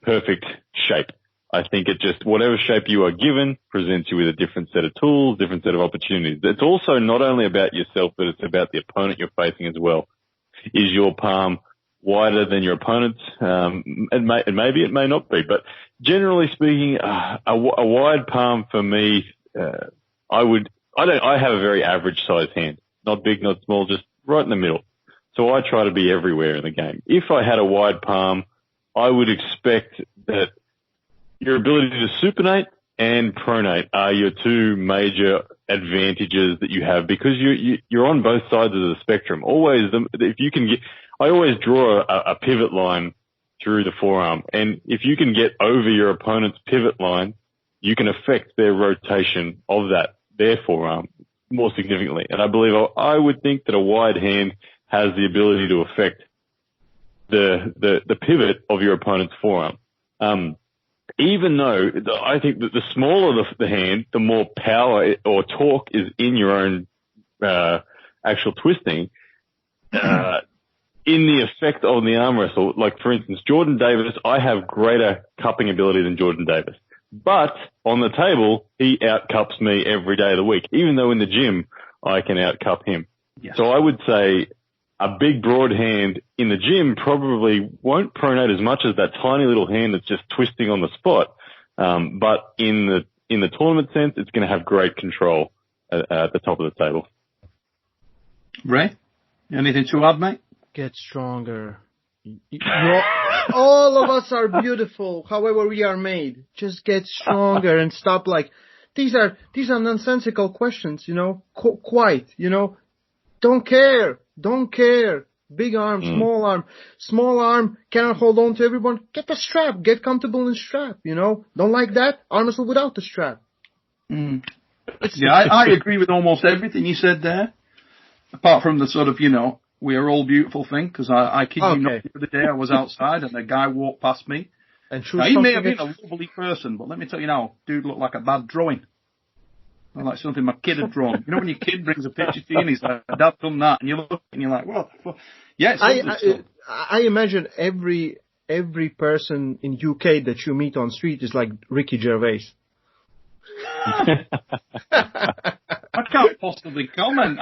perfect shape. I think it just, whatever shape you are given presents you with a different set of tools, different set of opportunities. It's also not only about yourself, but it's about the opponent you're facing as well. Is your palm wider than your opponent's? Maybe it may not be, but generally speaking, a wide palm for me, I have a very average sized hand. Not big, not small, just right in the middle. So I try to be everywhere in the game. If I had a wide palm, I would expect that your ability to supinate and pronate are your two major advantages that you have, because you're on both sides of the spectrum. Always, if you can get, I always draw a pivot line through the forearm, and if you can get over your opponent's pivot line, you can affect their rotation of their forearm more significantly. And I would think that a wide hand has the ability to affect the pivot of your opponent's forearm. Even though I think that the smaller the hand, the more power or torque is in your own actual twisting, in the effect of the arm wrestle. Like, for instance, Jordan Davis, I have greater cupping ability than Jordan Davis. But on the table, he outcups me every day of the week, even though in the gym I can outcup him. Yes. So I would say a big, broad hand in the gym probably won't pronate as much as that tiny little hand that's just twisting on the spot. But in the tournament sense, it's going to have great control at the top of the table. Ray, anything to add, mate? Get stronger. All of us are beautiful, however we are made. Just get stronger and stop like, these are nonsensical questions, quite, Don't care. Big arm, small arm, cannot hold on to everyone. Get the strap. Get comfortable in strap, Don't like that? Arm wrestle without the strap. Yeah, I agree with almost everything you said there. Apart from the sort of, we are all beautiful thing, because I kid you not, the other day I was outside and a guy walked past me. And now, he may have been a lovely person, but let me tell you now, dude looked like a bad drawing. Like something my kid had drawn. When your kid brings a picture to you and he's like, Dad done that, and you look and you're like, what the fuck? Yeah, I imagine every person in UK that you meet on street is like Ricky Gervais. I can't possibly comment.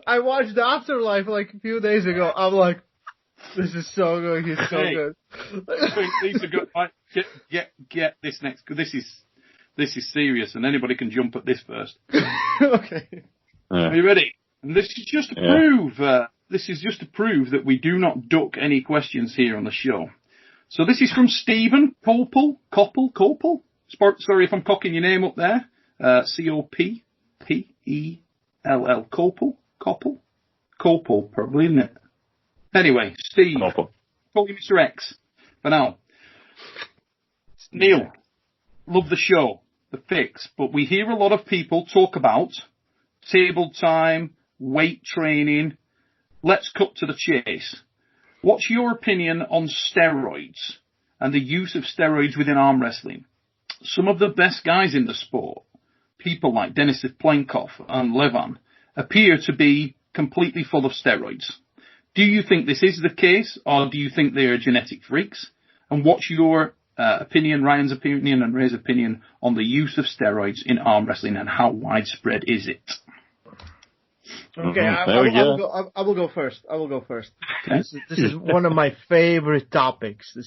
I watched The Afterlife like a few days ago. I'm like, this is so good. He's so good. These are good. Get this next. This is serious, and anybody can jump at this first. Okay. Are you ready? And this is just to prove. This is just to prove that we do not duck any questions here on the show. So this is from Stephen Koppel. Sorry if I'm cocking your name up there. Coppell. Koppel, probably, isn't it? Anyway, Steve. Koppel. Call you Mr. X for now. Neil, love the show, The Fix, but we hear a lot of people talk about table time, weight training. Let's cut to the chase. What's your opinion on steroids and the use of steroids within arm wrestling? Some of the best guys in the sport, people like Denis Plenkov and Levan, appear to be completely full of steroids. Do you think this is the case, or do you think they are genetic freaks? And what's your opinion, Ryan's opinion, and Ray's opinion on the use of steroids in arm wrestling, and how widespread is it? Okay, I will go first. Okay. This is one of my favorite topics.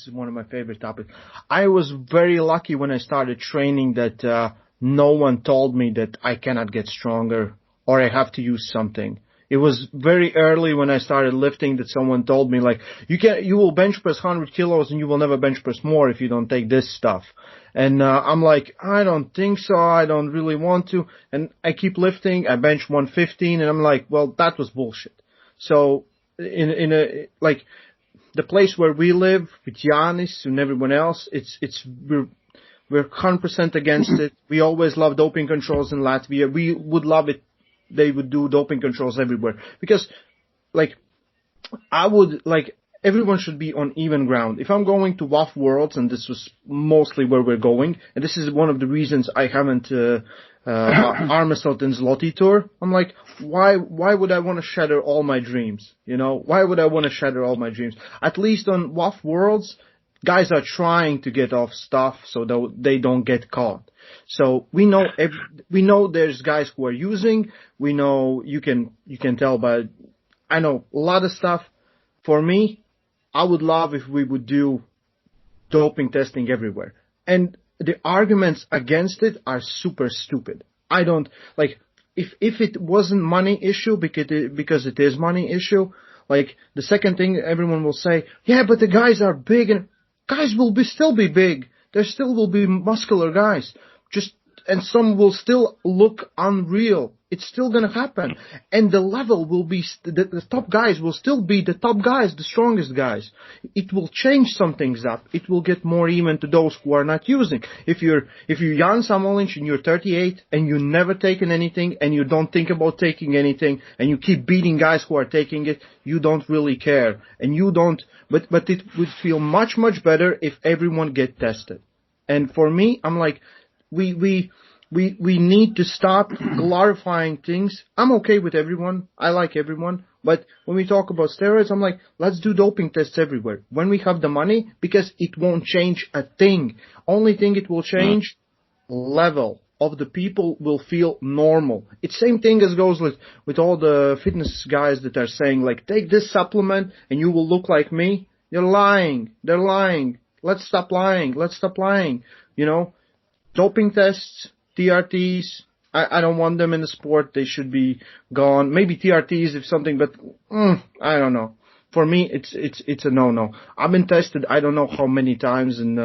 I was very lucky when I started training that no one told me that I cannot get stronger or I have to use something. It was very early when I started lifting that someone told me, like, you will bench press 100 kilos and you will never bench press more if you don't take this stuff. And I'm like, I don't think so. I don't really want to. And I keep lifting. I bench 115 and I'm like, well, that was bullshit. So the place where we live with Giannis and everyone else, we're 100% against it. We always love doping controls in Latvia. We would love it. They would do doping controls everywhere because, everyone should be on even ground. If I'm going to WAF Worlds, and this was mostly where we're going, and this is one of the reasons I haven't arm wrestled in Zloty Tour, I'm like, why would I want to shatter all my dreams? You know, why would I want to shatter all my dreams? At least on WAF Worlds, guys are trying to get off stuff so that they don't get caught. So we know there's guys who are using. We know you can tell by, I know a lot of stuff. For me, I would love if we would do doping testing everywhere. And the arguments against it are super stupid. I don't, if it wasn't money issue, because it is money issue, the second thing everyone will say, yeah, but the guys are big, and guys will still be big. There still will be muscular guys. And some will still look unreal. It's still gonna happen. And the level will be, the top guys will still be the top guys, the strongest guys. It will change some things up. It will get more even to those who are not using. If you're Jan Samolinch and you're 38 and you've never taken anything and you don't think about taking anything and you keep beating guys who are taking it, you don't really care. And you don't, but it would feel much, much better if everyone get tested. And for me, I'm like, we need to stop glorifying things. I'm okay with everyone. I like everyone. But when we talk about steroids, I'm like, let's do doping tests everywhere. When we have the money, because it won't change a thing. Only thing it will change, level of the people will feel normal. It's same thing as goes with all the fitness guys that are saying, take this supplement and you will look like me. They're lying. Let's stop lying. You know, doping tests, TRTs, I don't want them in the sport. They should be gone. Maybe TRTs if something, but I don't know. For me, it's a no-no. I've been tested I don't know how many times, and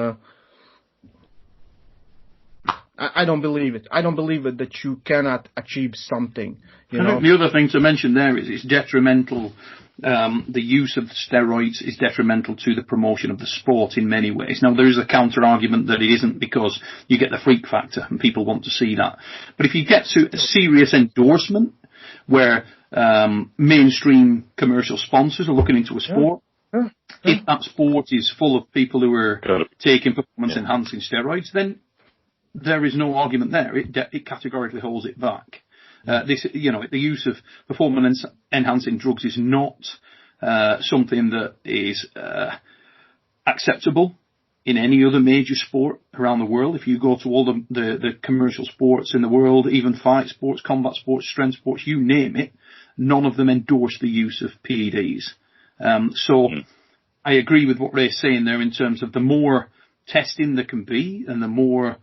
I don't believe it. I don't believe it that you cannot achieve something. You know? The other thing to mention there is it's detrimental. The use of steroids is detrimental to the promotion of the sport in many ways. Now, there is a counter-argument that it isn't because you get the freak factor and people want to see that. But if you get to a serious endorsement where mainstream commercial sponsors are looking into a sport, if that sport is full of people who are taking performance-enhancing steroids, then there is no argument there. It categorically holds it back. The use of performance-enhancing drugs is not something that is acceptable in any other major sport around the world. If you go to all the commercial sports in the world, even fight sports, combat sports, strength sports, you name it, none of them endorse the use of PEDs. I agree with what Ray's saying there in terms of the more testing there can be and the more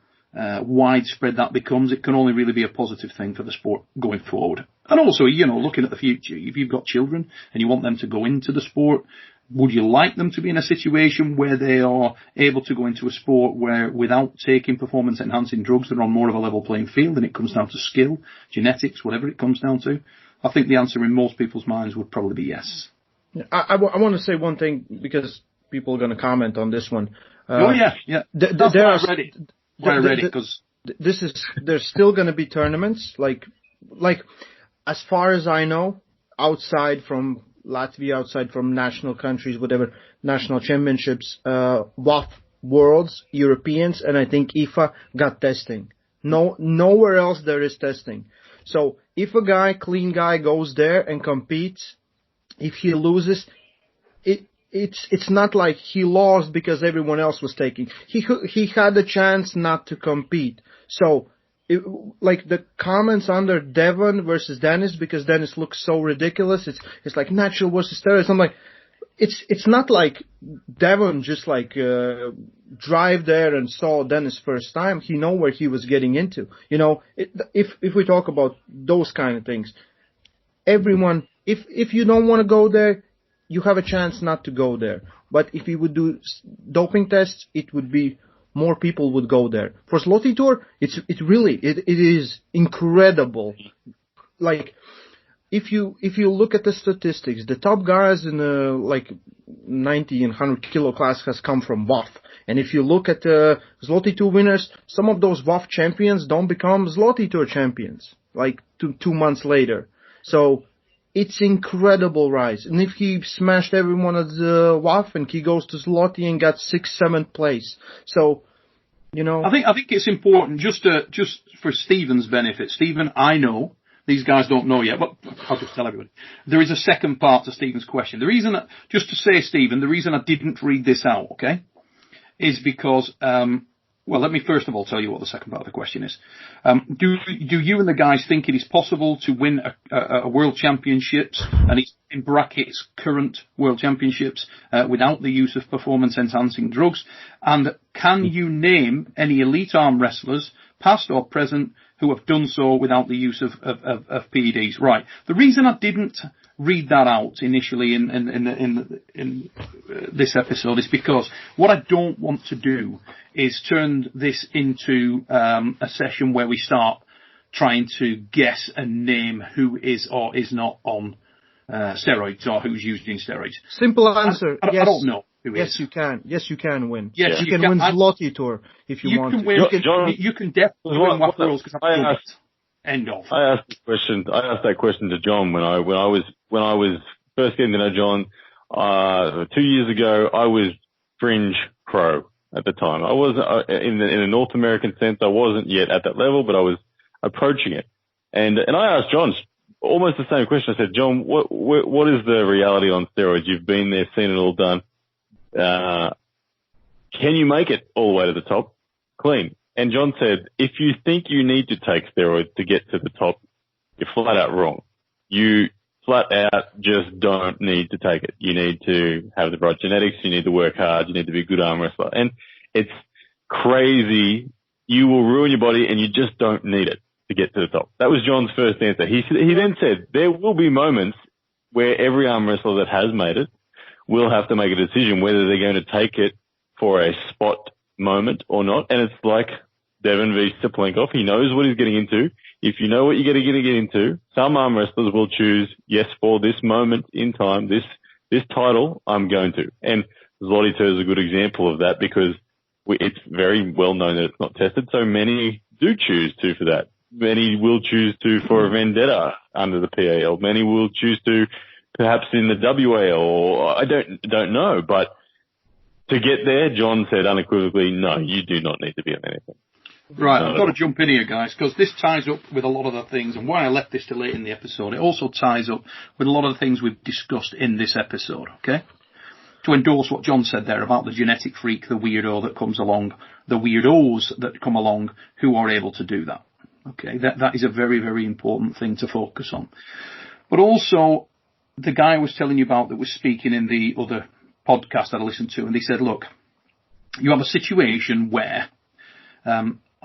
widespread that becomes, it can only really be a positive thing for the sport going forward. And also, looking at the future, if you've got children and you want them to go into the sport, would you like them to be in a situation where they are able to go into a sport where, without taking performance-enhancing drugs, they're on more of a level playing field and it comes down to skill, genetics, whatever it comes down to? I think the answer in most people's minds would probably be yes. I want to say one thing, because people are going to comment on this one. Yeah. That's why I read it. Because there's still going to be tournaments, like as far as I know, outside from Latvia, outside from national countries, whatever, national championships, WAF Worlds, Europeans, and I think IFA got testing. Nowhere else there is testing. So if a clean guy goes there and competes, if he loses, it's not like he lost because everyone else was taking. He had a chance not to compete. So, like the comments under Devon versus Dennis, because Dennis looks so ridiculous. It's like natural versus steroids. I'm like, it's not like Devon just drive there and saw Dennis first time. He know where he was getting into. If we talk about those kind of things, everyone, if you don't want to go there, you have a chance not to go there. But if you would do doping tests, it would be more people would go there. For Zloty Tour, it is incredible. Like, if you look at the statistics, the top guys in the 90 and 100 kilo class has come from WAF. And if you look at the Zloty Tour winners, some of those WAF champions don't become Zloty Tour champions, like 2 months later. So, it's incredible rise. And if he smashed everyone at the WAF and he goes to Zloty and got 6th, 7th place. So, I think it's important just for Stephen's benefit. Stephen, I know, these guys don't know yet, but I'll just tell everybody. There is a second part to Stephen's question. The reason, just to say, Stephen, the reason I didn't read this out, okay, is because, well, let me first of all tell you what the second part of the question is. Do you and the guys think it is possible to win a World Championships, and it's in brackets current World Championships, without the use of performance-enhancing drugs? And can you name any elite arm wrestlers, past or present, who have done so without the use of PEDs? Right. The reason I didn't read that out initially in this episode is because what I don't want to do is turn this into a session where we start trying to guess and name who is or is not on steroids or who's using steroids. Simple answer. I don't know who yes, is. you can. Yes, you can win. Yes, you can win Zloty Tour if you want to. You can definitely win WAF Worlds because I've done it. End of. I asked that question to John when I was first getting to know John 2 years ago. I was fringe pro at the time. I wasn't in a North American sense. I wasn't yet at that level, but I was approaching it. And I asked John almost the same question. I said, John, what is the reality on steroids? You've been there, seen it all done. Can you make it all the way to the top clean? And John said, if you think you need to take steroids to get to the top, you're flat out wrong. You flat out just don't need to take it. You need to have the right genetics. You need to work hard. You need to be a good arm wrestler. And it's crazy. You will ruin your body and you just don't need it to get to the top. That was John's first answer. He then said, there will be moments where every arm wrestler that has made it will have to make a decision whether they're going to take it for a spot moment or not. And it's like Devon v. Steplenkov. He knows what he's getting into. If you know what you're going to get into, some arm wrestlers will choose, yes, for this moment in time, this title, I'm going to. And Zloty Tour is a good example of that because it's very well known that it's not tested. So many do choose to for that. Many will choose to for a vendetta under the PAL. Many will choose to perhaps in the WAL, or I don't know. But to get there, John said unequivocally, no, you do not need to be on anything. Right, I've got to jump in here, guys, because this ties up with a lot of the things, and why I left this till late in the episode, it also ties up with a lot of the things we've discussed in this episode, okay? To endorse what John said there about the genetic freak, the weirdo that comes along, the weirdos that come along who are able to do that, okay? That is a very, very important thing to focus on. But also, the guy I was telling you about that was speaking in the other podcast that I listened to, and they said, look, you have a situation where,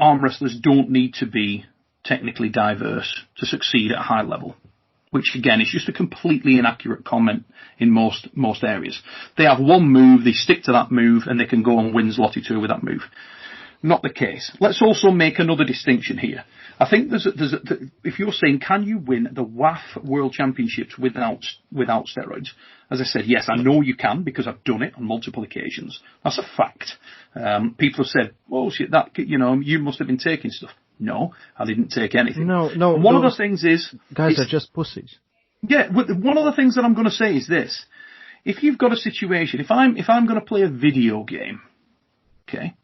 arm wrestlers don't need to be technically diverse to succeed at a high level, which again is just a completely inaccurate comment in most areas. They have one move, they stick to that move, and they can go and win Zloty 2 with that move. Not the case. Let's also make another distinction here. I think if you're saying, can you win the WAF World Championships without steroids? As I said, yes, I know you can because I've done it on multiple occasions. That's a fact. People have said, "Oh shit, you must have been taking stuff." No, I didn't take anything. No. And one of the things is guys are just pussies. Yeah, one of the things that I'm going to say is this: if you've got a situation, if I'm going to play a video game, okay.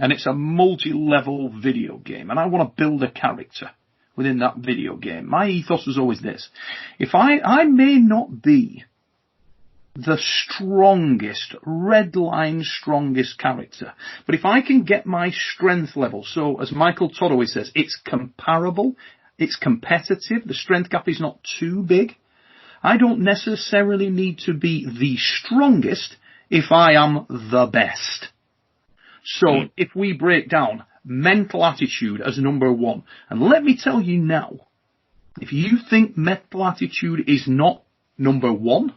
And it's a multi-level video game, and I want to build a character within that video game. My ethos was always this. If I may not be the strongest, red line strongest character, but if I can get my strength level, so as Michael Todd always says, it's comparable, it's competitive, the strength gap is not too big, I don't necessarily need to be the strongest if I am the best. So if we break down mental attitude as number one, and let me tell you now, if you think mental attitude is not number one,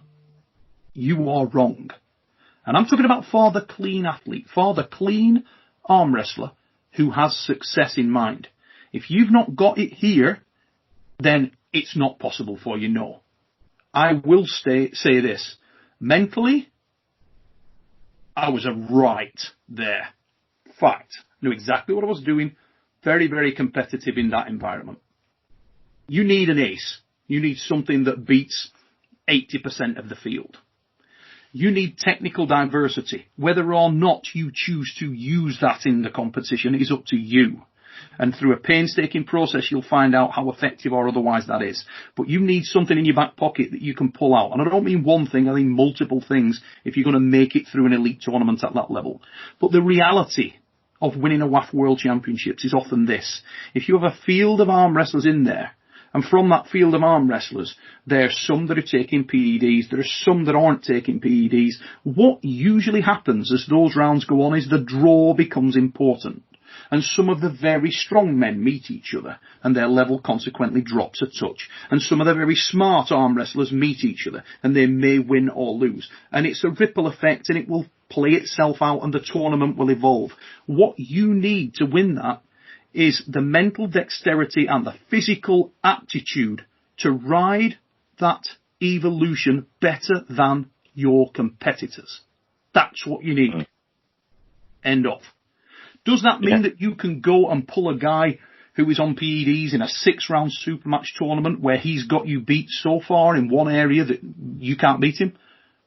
you are wrong. And I'm talking about for the clean athlete, for the clean arm wrestler who has success in mind. If you've not got it here, then it's not possible for you, no. I will say this. Mentally, I was right there. Fact. Knew exactly what I was doing. Very, very competitive in that environment. You need an ace. You need something that beats 80% of the field. You need technical diversity. Whether or not you choose to use that in the competition is up to you. And through a painstaking process, you'll find out how effective or otherwise that is. But you need something in your back pocket that you can pull out. And I don't mean one thing, I mean multiple things if you're going to make it through an elite tournament at that level. But the reality of winning a WAF World Championships is often this. If you have a field of arm wrestlers in there, and from that field of arm wrestlers, there's some that are taking PEDs, there are some that aren't taking PEDs, what usually happens as those rounds go on is the draw becomes important. And some of the very strong men meet each other, and their level consequently drops a touch. And some of the very smart arm wrestlers meet each other, and they may win or lose. And it's a ripple effect, and it will play itself out, and the tournament will evolve. What you need to win that is the mental dexterity and the physical aptitude to ride that evolution better than your competitors. That's what you need. End of. Does that mean that you can go and pull a guy who is on PEDs in a 6-round supermatch tournament where he's got you beat so far in one area that you can't beat him?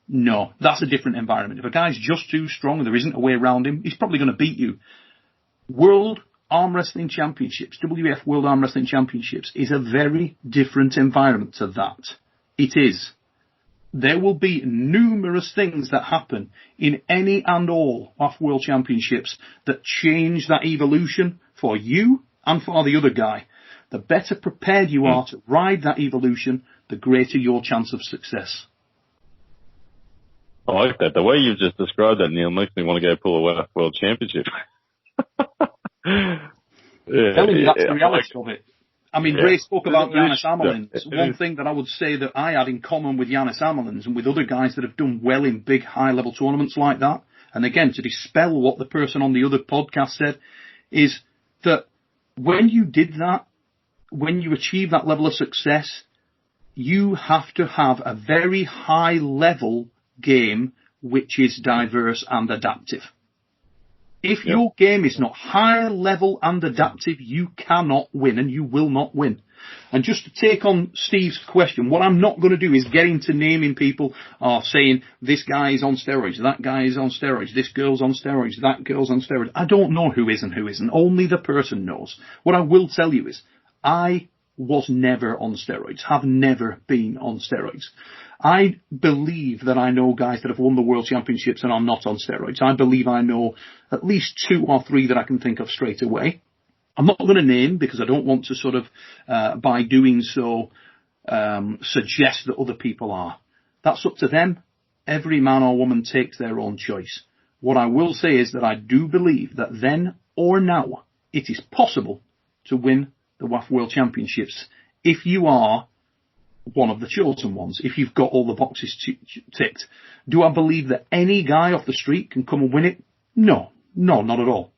No, that's a different environment. If a guy's just too strong and there isn't a way around him, he's probably going to beat you. World Arm Wrestling Championships, WF World Arm Wrestling Championships, is a very different environment to that. It is. There will be numerous things that happen in any and all WAF World Championships that change that evolution for you and for the other guy. The better prepared you are to ride that evolution, the greater your chance of success. I like that. The way you've just described that, Neil, makes me want to go pull a WAF World Championship. Telling you, that's the reality of it. I mean, Ray spoke about Giannis Amelins. One thing that I would say that I had in common with Giannis Amelins and with other guys that have done well in big high-level tournaments like that, and again, to dispel what the person on the other podcast said, is that when you did that, when you achieve that level of success, you have to have a very high-level game which is diverse and adaptive. If your game is not high level and adaptive, you cannot win and you will not win. And just to take on Steve's question, what I'm not going to do is get into naming people or saying this guy is on steroids, that guy is on steroids, this girl's on steroids, that girl's on steroids. I don't know who is and who isn't. Only the person knows. What I will tell you is I was never on steroids, have never been on steroids. I believe that I know guys that have won the World Championships and are not on steroids. I believe I know at least 2 or 3 that I can think of straight away. I'm not going to name because I don't want to sort of, by doing so, suggest that other people are. That's up to them. Every man or woman takes their own choice. What I will say is that I do believe that then or now, it is possible to win the WAF World Championships if you are one of the chosen ones, if you've got all the boxes ticked. Do I believe that any guy off the street can come and win it? No, not at all.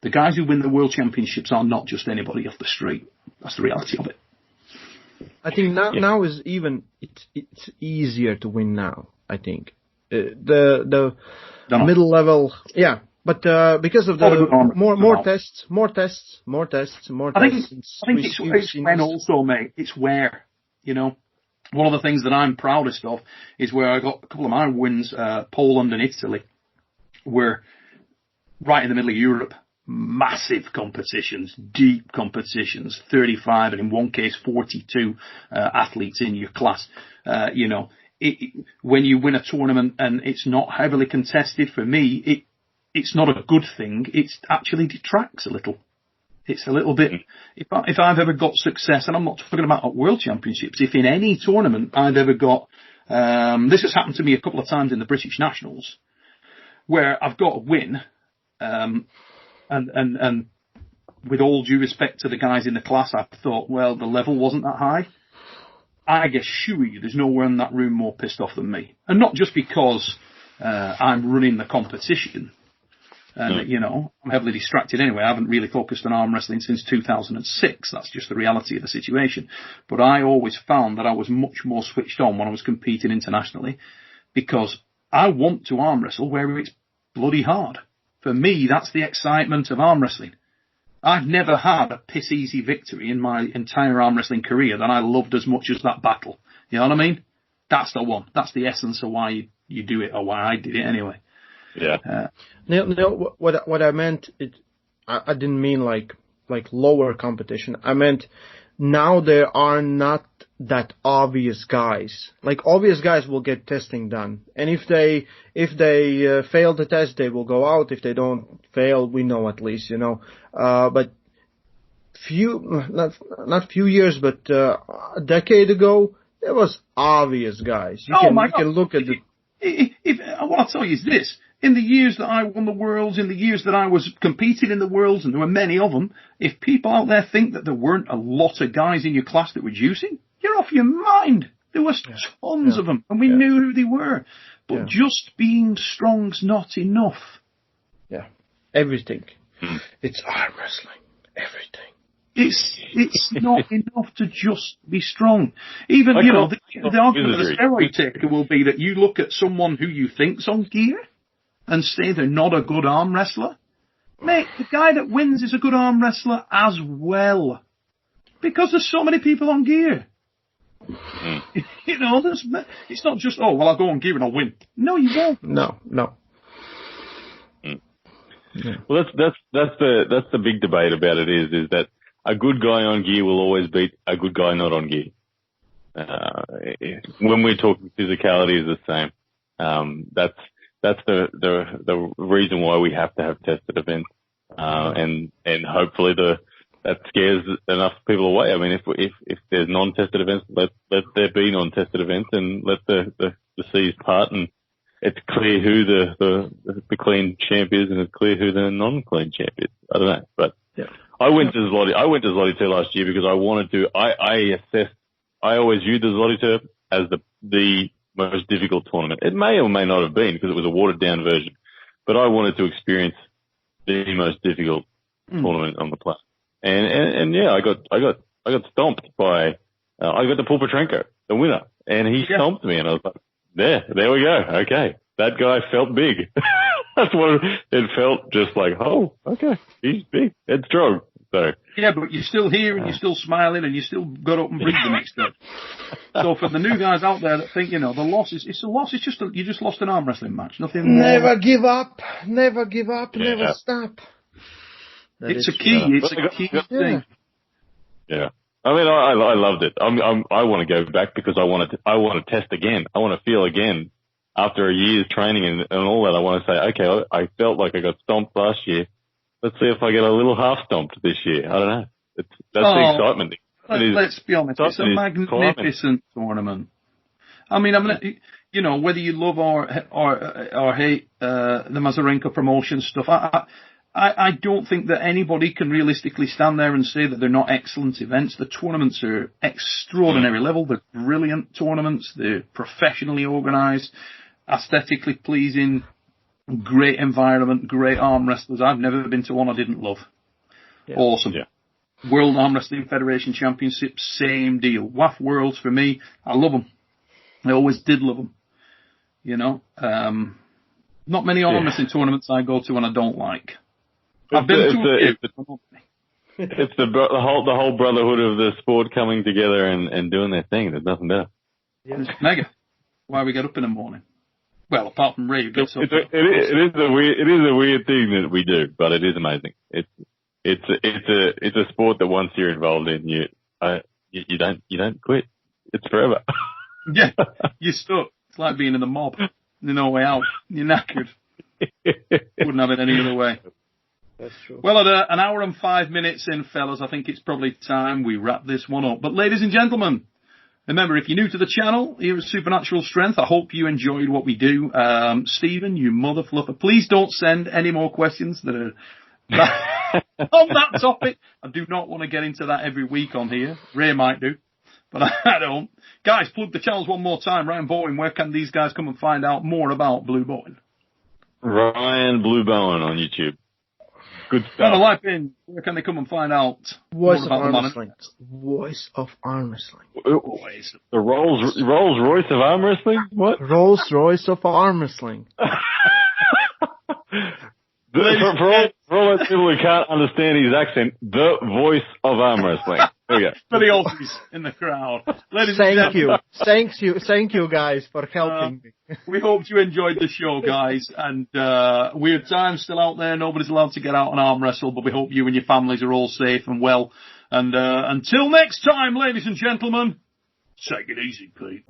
The guys who win the World Championships are not just anybody off the street. That's the reality of it. I think now is even it's easier to win now. I think the middle level, yeah, but because of the more tests. I think it's when also, mate. It's where, you know. One of the things that I'm proudest of is where I got a couple of my wins, Poland and Italy, were right in the middle of Europe. Massive competitions, deep competitions, 35 and in one case 42 athletes in your class. You know, when you win a tournament and it's not heavily contested, for me, it's not a good thing. It actually detracts a little. It's a little bit, if I've ever got success, and I'm not talking about at World Championships, if in any tournament I've ever got, this has happened to me a couple of times in the British Nationals, where I've got a win, and with all due respect to the guys in the class, I thought, well, the level wasn't that high. I assure you there's no one in that room more pissed off than me. And not just because I'm running the competition, and, you know, I'm heavily distracted anyway. I haven't really focused on arm wrestling since 2006. That's just the reality of the situation. But I always found that I was much more switched on when I was competing internationally, because I want to arm wrestle where it's bloody hard. For me, that's the excitement of arm wrestling. I've never had a piss-easy victory in my entire arm wrestling career that I loved as much as that battle. You know what I mean? That's the one. That's the essence of why you do it, or why I did it anyway. Yeah. No, what I meant, I didn't mean like lower competition. I meant now there are not that obvious guys. Like, obvious guys will get testing done, and if they fail the test, they will go out. If they don't fail, we know at least, you know. But not few years, but a decade ago, there was obvious guys. You can look at what I'll tell you is this. In the years that I won the Worlds, in the years that I was competing in the Worlds, and there were many of them, if people out there think that there weren't a lot of guys in your class that were juicing, you're off your mind. There was tons of them, and we knew who they were. But just being strong's not enough. Yeah. Everything. It's arm wrestling. Everything. It's not enough to just be strong. Even, you know, the argument of the steroid taker will be that you look at someone who you think's on gear and say they're not a good arm wrestler. Mate, the guy that wins is a good arm wrestler as well. Because there's so many people on gear. You know, it's not just, oh, well, I'll go on gear and I'll win. No, you won't. No. Yeah. Well, that's the big debate about it is that a good guy on gear will always beat a good guy not on gear. When we're talking physicality is the same. That's the reason why we have to have tested events, and hopefully that scares enough people away. I mean, if there's non-tested events, let there be non-tested events, and let the C's part, and it's clear who the clean champ is, and it's clear who the non-clean champ is. I don't know, but I went to Zloty 2 last year because I wanted to. I always viewed the Zloty 2 as the most difficult tournament. It may or may not have been because it was a watered down version, but I wanted to experience the most difficult tournament on the planet. And yeah, I got stomped by, I got to pull Petrenko, the winner, and he stomped me, and I was like, there we go. Okay. That guy felt big. That's what it felt, just like, oh, okay, he's big and strong. So. Yeah, but you're still here and you're still smiling and you still got up and breathe the next day. So for the new guys out there that think, you know, the loss it's a loss. It's just you just lost an arm wrestling match. Nothing. Never give up. Never stop. It's a key thing. Yeah. I mean, I loved it. I want to go back because I want to test again. I want to feel again after a year's training and all that. I want to say, okay, I felt like I got stomped last year. Let's see if I get a little half stomped this year. I don't know. That's the excitement. Let's be honest. It's a magnificent tournament. I mean, you know, whether you love or hate the Mazarenko promotion stuff, I don't think that anybody can realistically stand there and say that they're not excellent events. The tournaments are extraordinary level. They're brilliant tournaments. They're professionally organised, aesthetically pleasing, great environment, great arm wrestlers. I've never been to one I didn't love. Yeah. Awesome. Yeah. World Armwrestling Federation Championship, same deal. WAF Worlds for me, I love them. I always did love them. You know, not many arm wrestling tournaments I go to and I don't like. I've been to it's the whole brotherhood of the sport coming together and doing their thing. There's nothing better. Yeah. It's mega. Why we get up in the morning? Well, apart from Ray, who gets up. It is a weird thing that we do, but it is amazing. It's a sport that once you're involved in, you don't quit. It's forever. Yeah, you're stuck. It's like being in the mob. There's no way out. You're knackered. Wouldn't have it any other way. That's true. Well, at an hour and 5 minutes in, fellas, I think it's probably time we wrap this one up. But ladies and gentlemen, remember, if you're new to the channel here at Supernatural Strength, I hope you enjoyed what we do. Stephen, you mother fluffer, please don't send any more questions that are on that topic. I do not want to get into that every week on here. Ray might do, but I don't. Guys, plug the channels one more time. Ryan Bowen, where can these guys come and find out more about Blue Bowen? Ryan Blue Bowen on YouTube. Good stuff. Liepins, where can they come and find out more about the man? Voice of arm wrestling. The Rolls Royce of arm wrestling? What? Rolls Royce of arm wrestling. For all those people who can't understand his accent, the voice of arm wrestling. There we go. For the Aussies in the crowd. Thank you guys for helping me. We hope you enjoyed the show, guys. And weird times still out there. Nobody's allowed to get out and arm wrestle, but we hope you and your families are all safe and well. And until next time, ladies and gentlemen, take it easy, Pete.